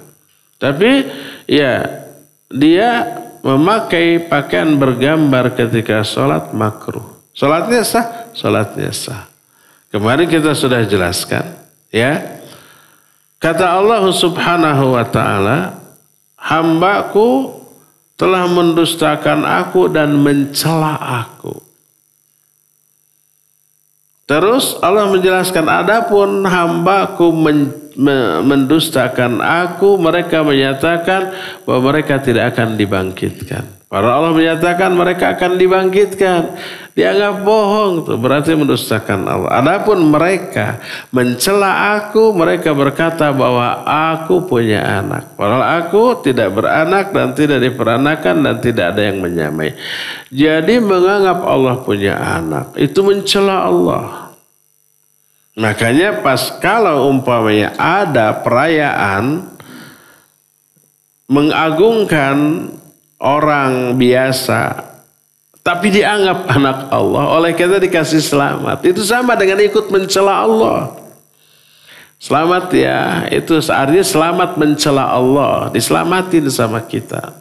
S2: Tapi ya dia memakai pakaian bergambar ketika sholat makruh. Sholatnya sah, sholatnya sah. Kemarin kita sudah jelaskan, ya. Kata Allah Subhanahu wa ta'ala, hambaku telah mendustakan aku dan mencela aku. Terus Allah menjelaskan, adapun hambaku mendustakan aku, mereka menyatakan bahwa mereka tidak akan dibangkitkan. Para Allah menyatakan mereka akan dibangkitkan. Dianggap bohong, tuh berarti mendustakan Allah. Adapun mereka mencela aku, mereka berkata bahwa aku punya anak. Padahal aku tidak beranak dan tidak diperanakan dan tidak ada yang menyamai. Jadi menganggap Allah punya anak, itu mencela Allah. Makanya pas kalau umpamanya ada perayaan mengagungkan orang biasa, tapi dianggap anak Allah, oleh kita dikasih selamat. Itu sama dengan ikut mencela Allah. Selamat ya, itu artinya selamat mencela Allah, diselamatin sama kita.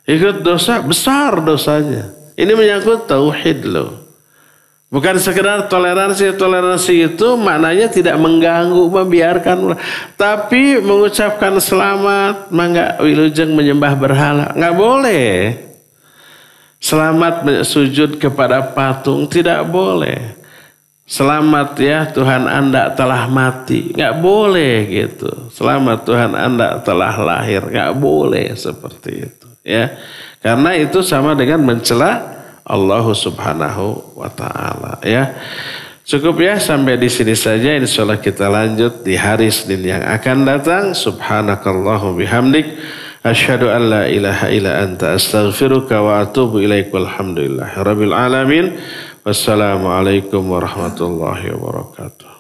S2: Ikut dosa, besar dosanya. Ini menyangkut tauhid loh. Bukan sekedar toleransi. Toleransi itu maknanya tidak mengganggu, membiarkan. Tapi mengucapkan selamat, mangga wilujeng menyembah berhala. Nggak boleh. Selamat sujud kepada patung, tidak boleh. Selamat ya Tuhan Anda telah mati. Nggak boleh gitu. Selamat Tuhan Anda telah lahir. Nggak boleh seperti itu. Ya. Karena itu sama dengan mencela Allah Subhanahu wa Ta'ala. Ya. Cukup ya sampai di sini saja. Insyaallah kita lanjut di hari Senin yang akan datang. Subhanakallahu bihamdik. Asyhadu an la ilaha illa anta astaghfiruka wa atubu ilaik. Walhamdulillahi rabbil alamin. Wassalamualaikum warahmatullahi wabarakatuh.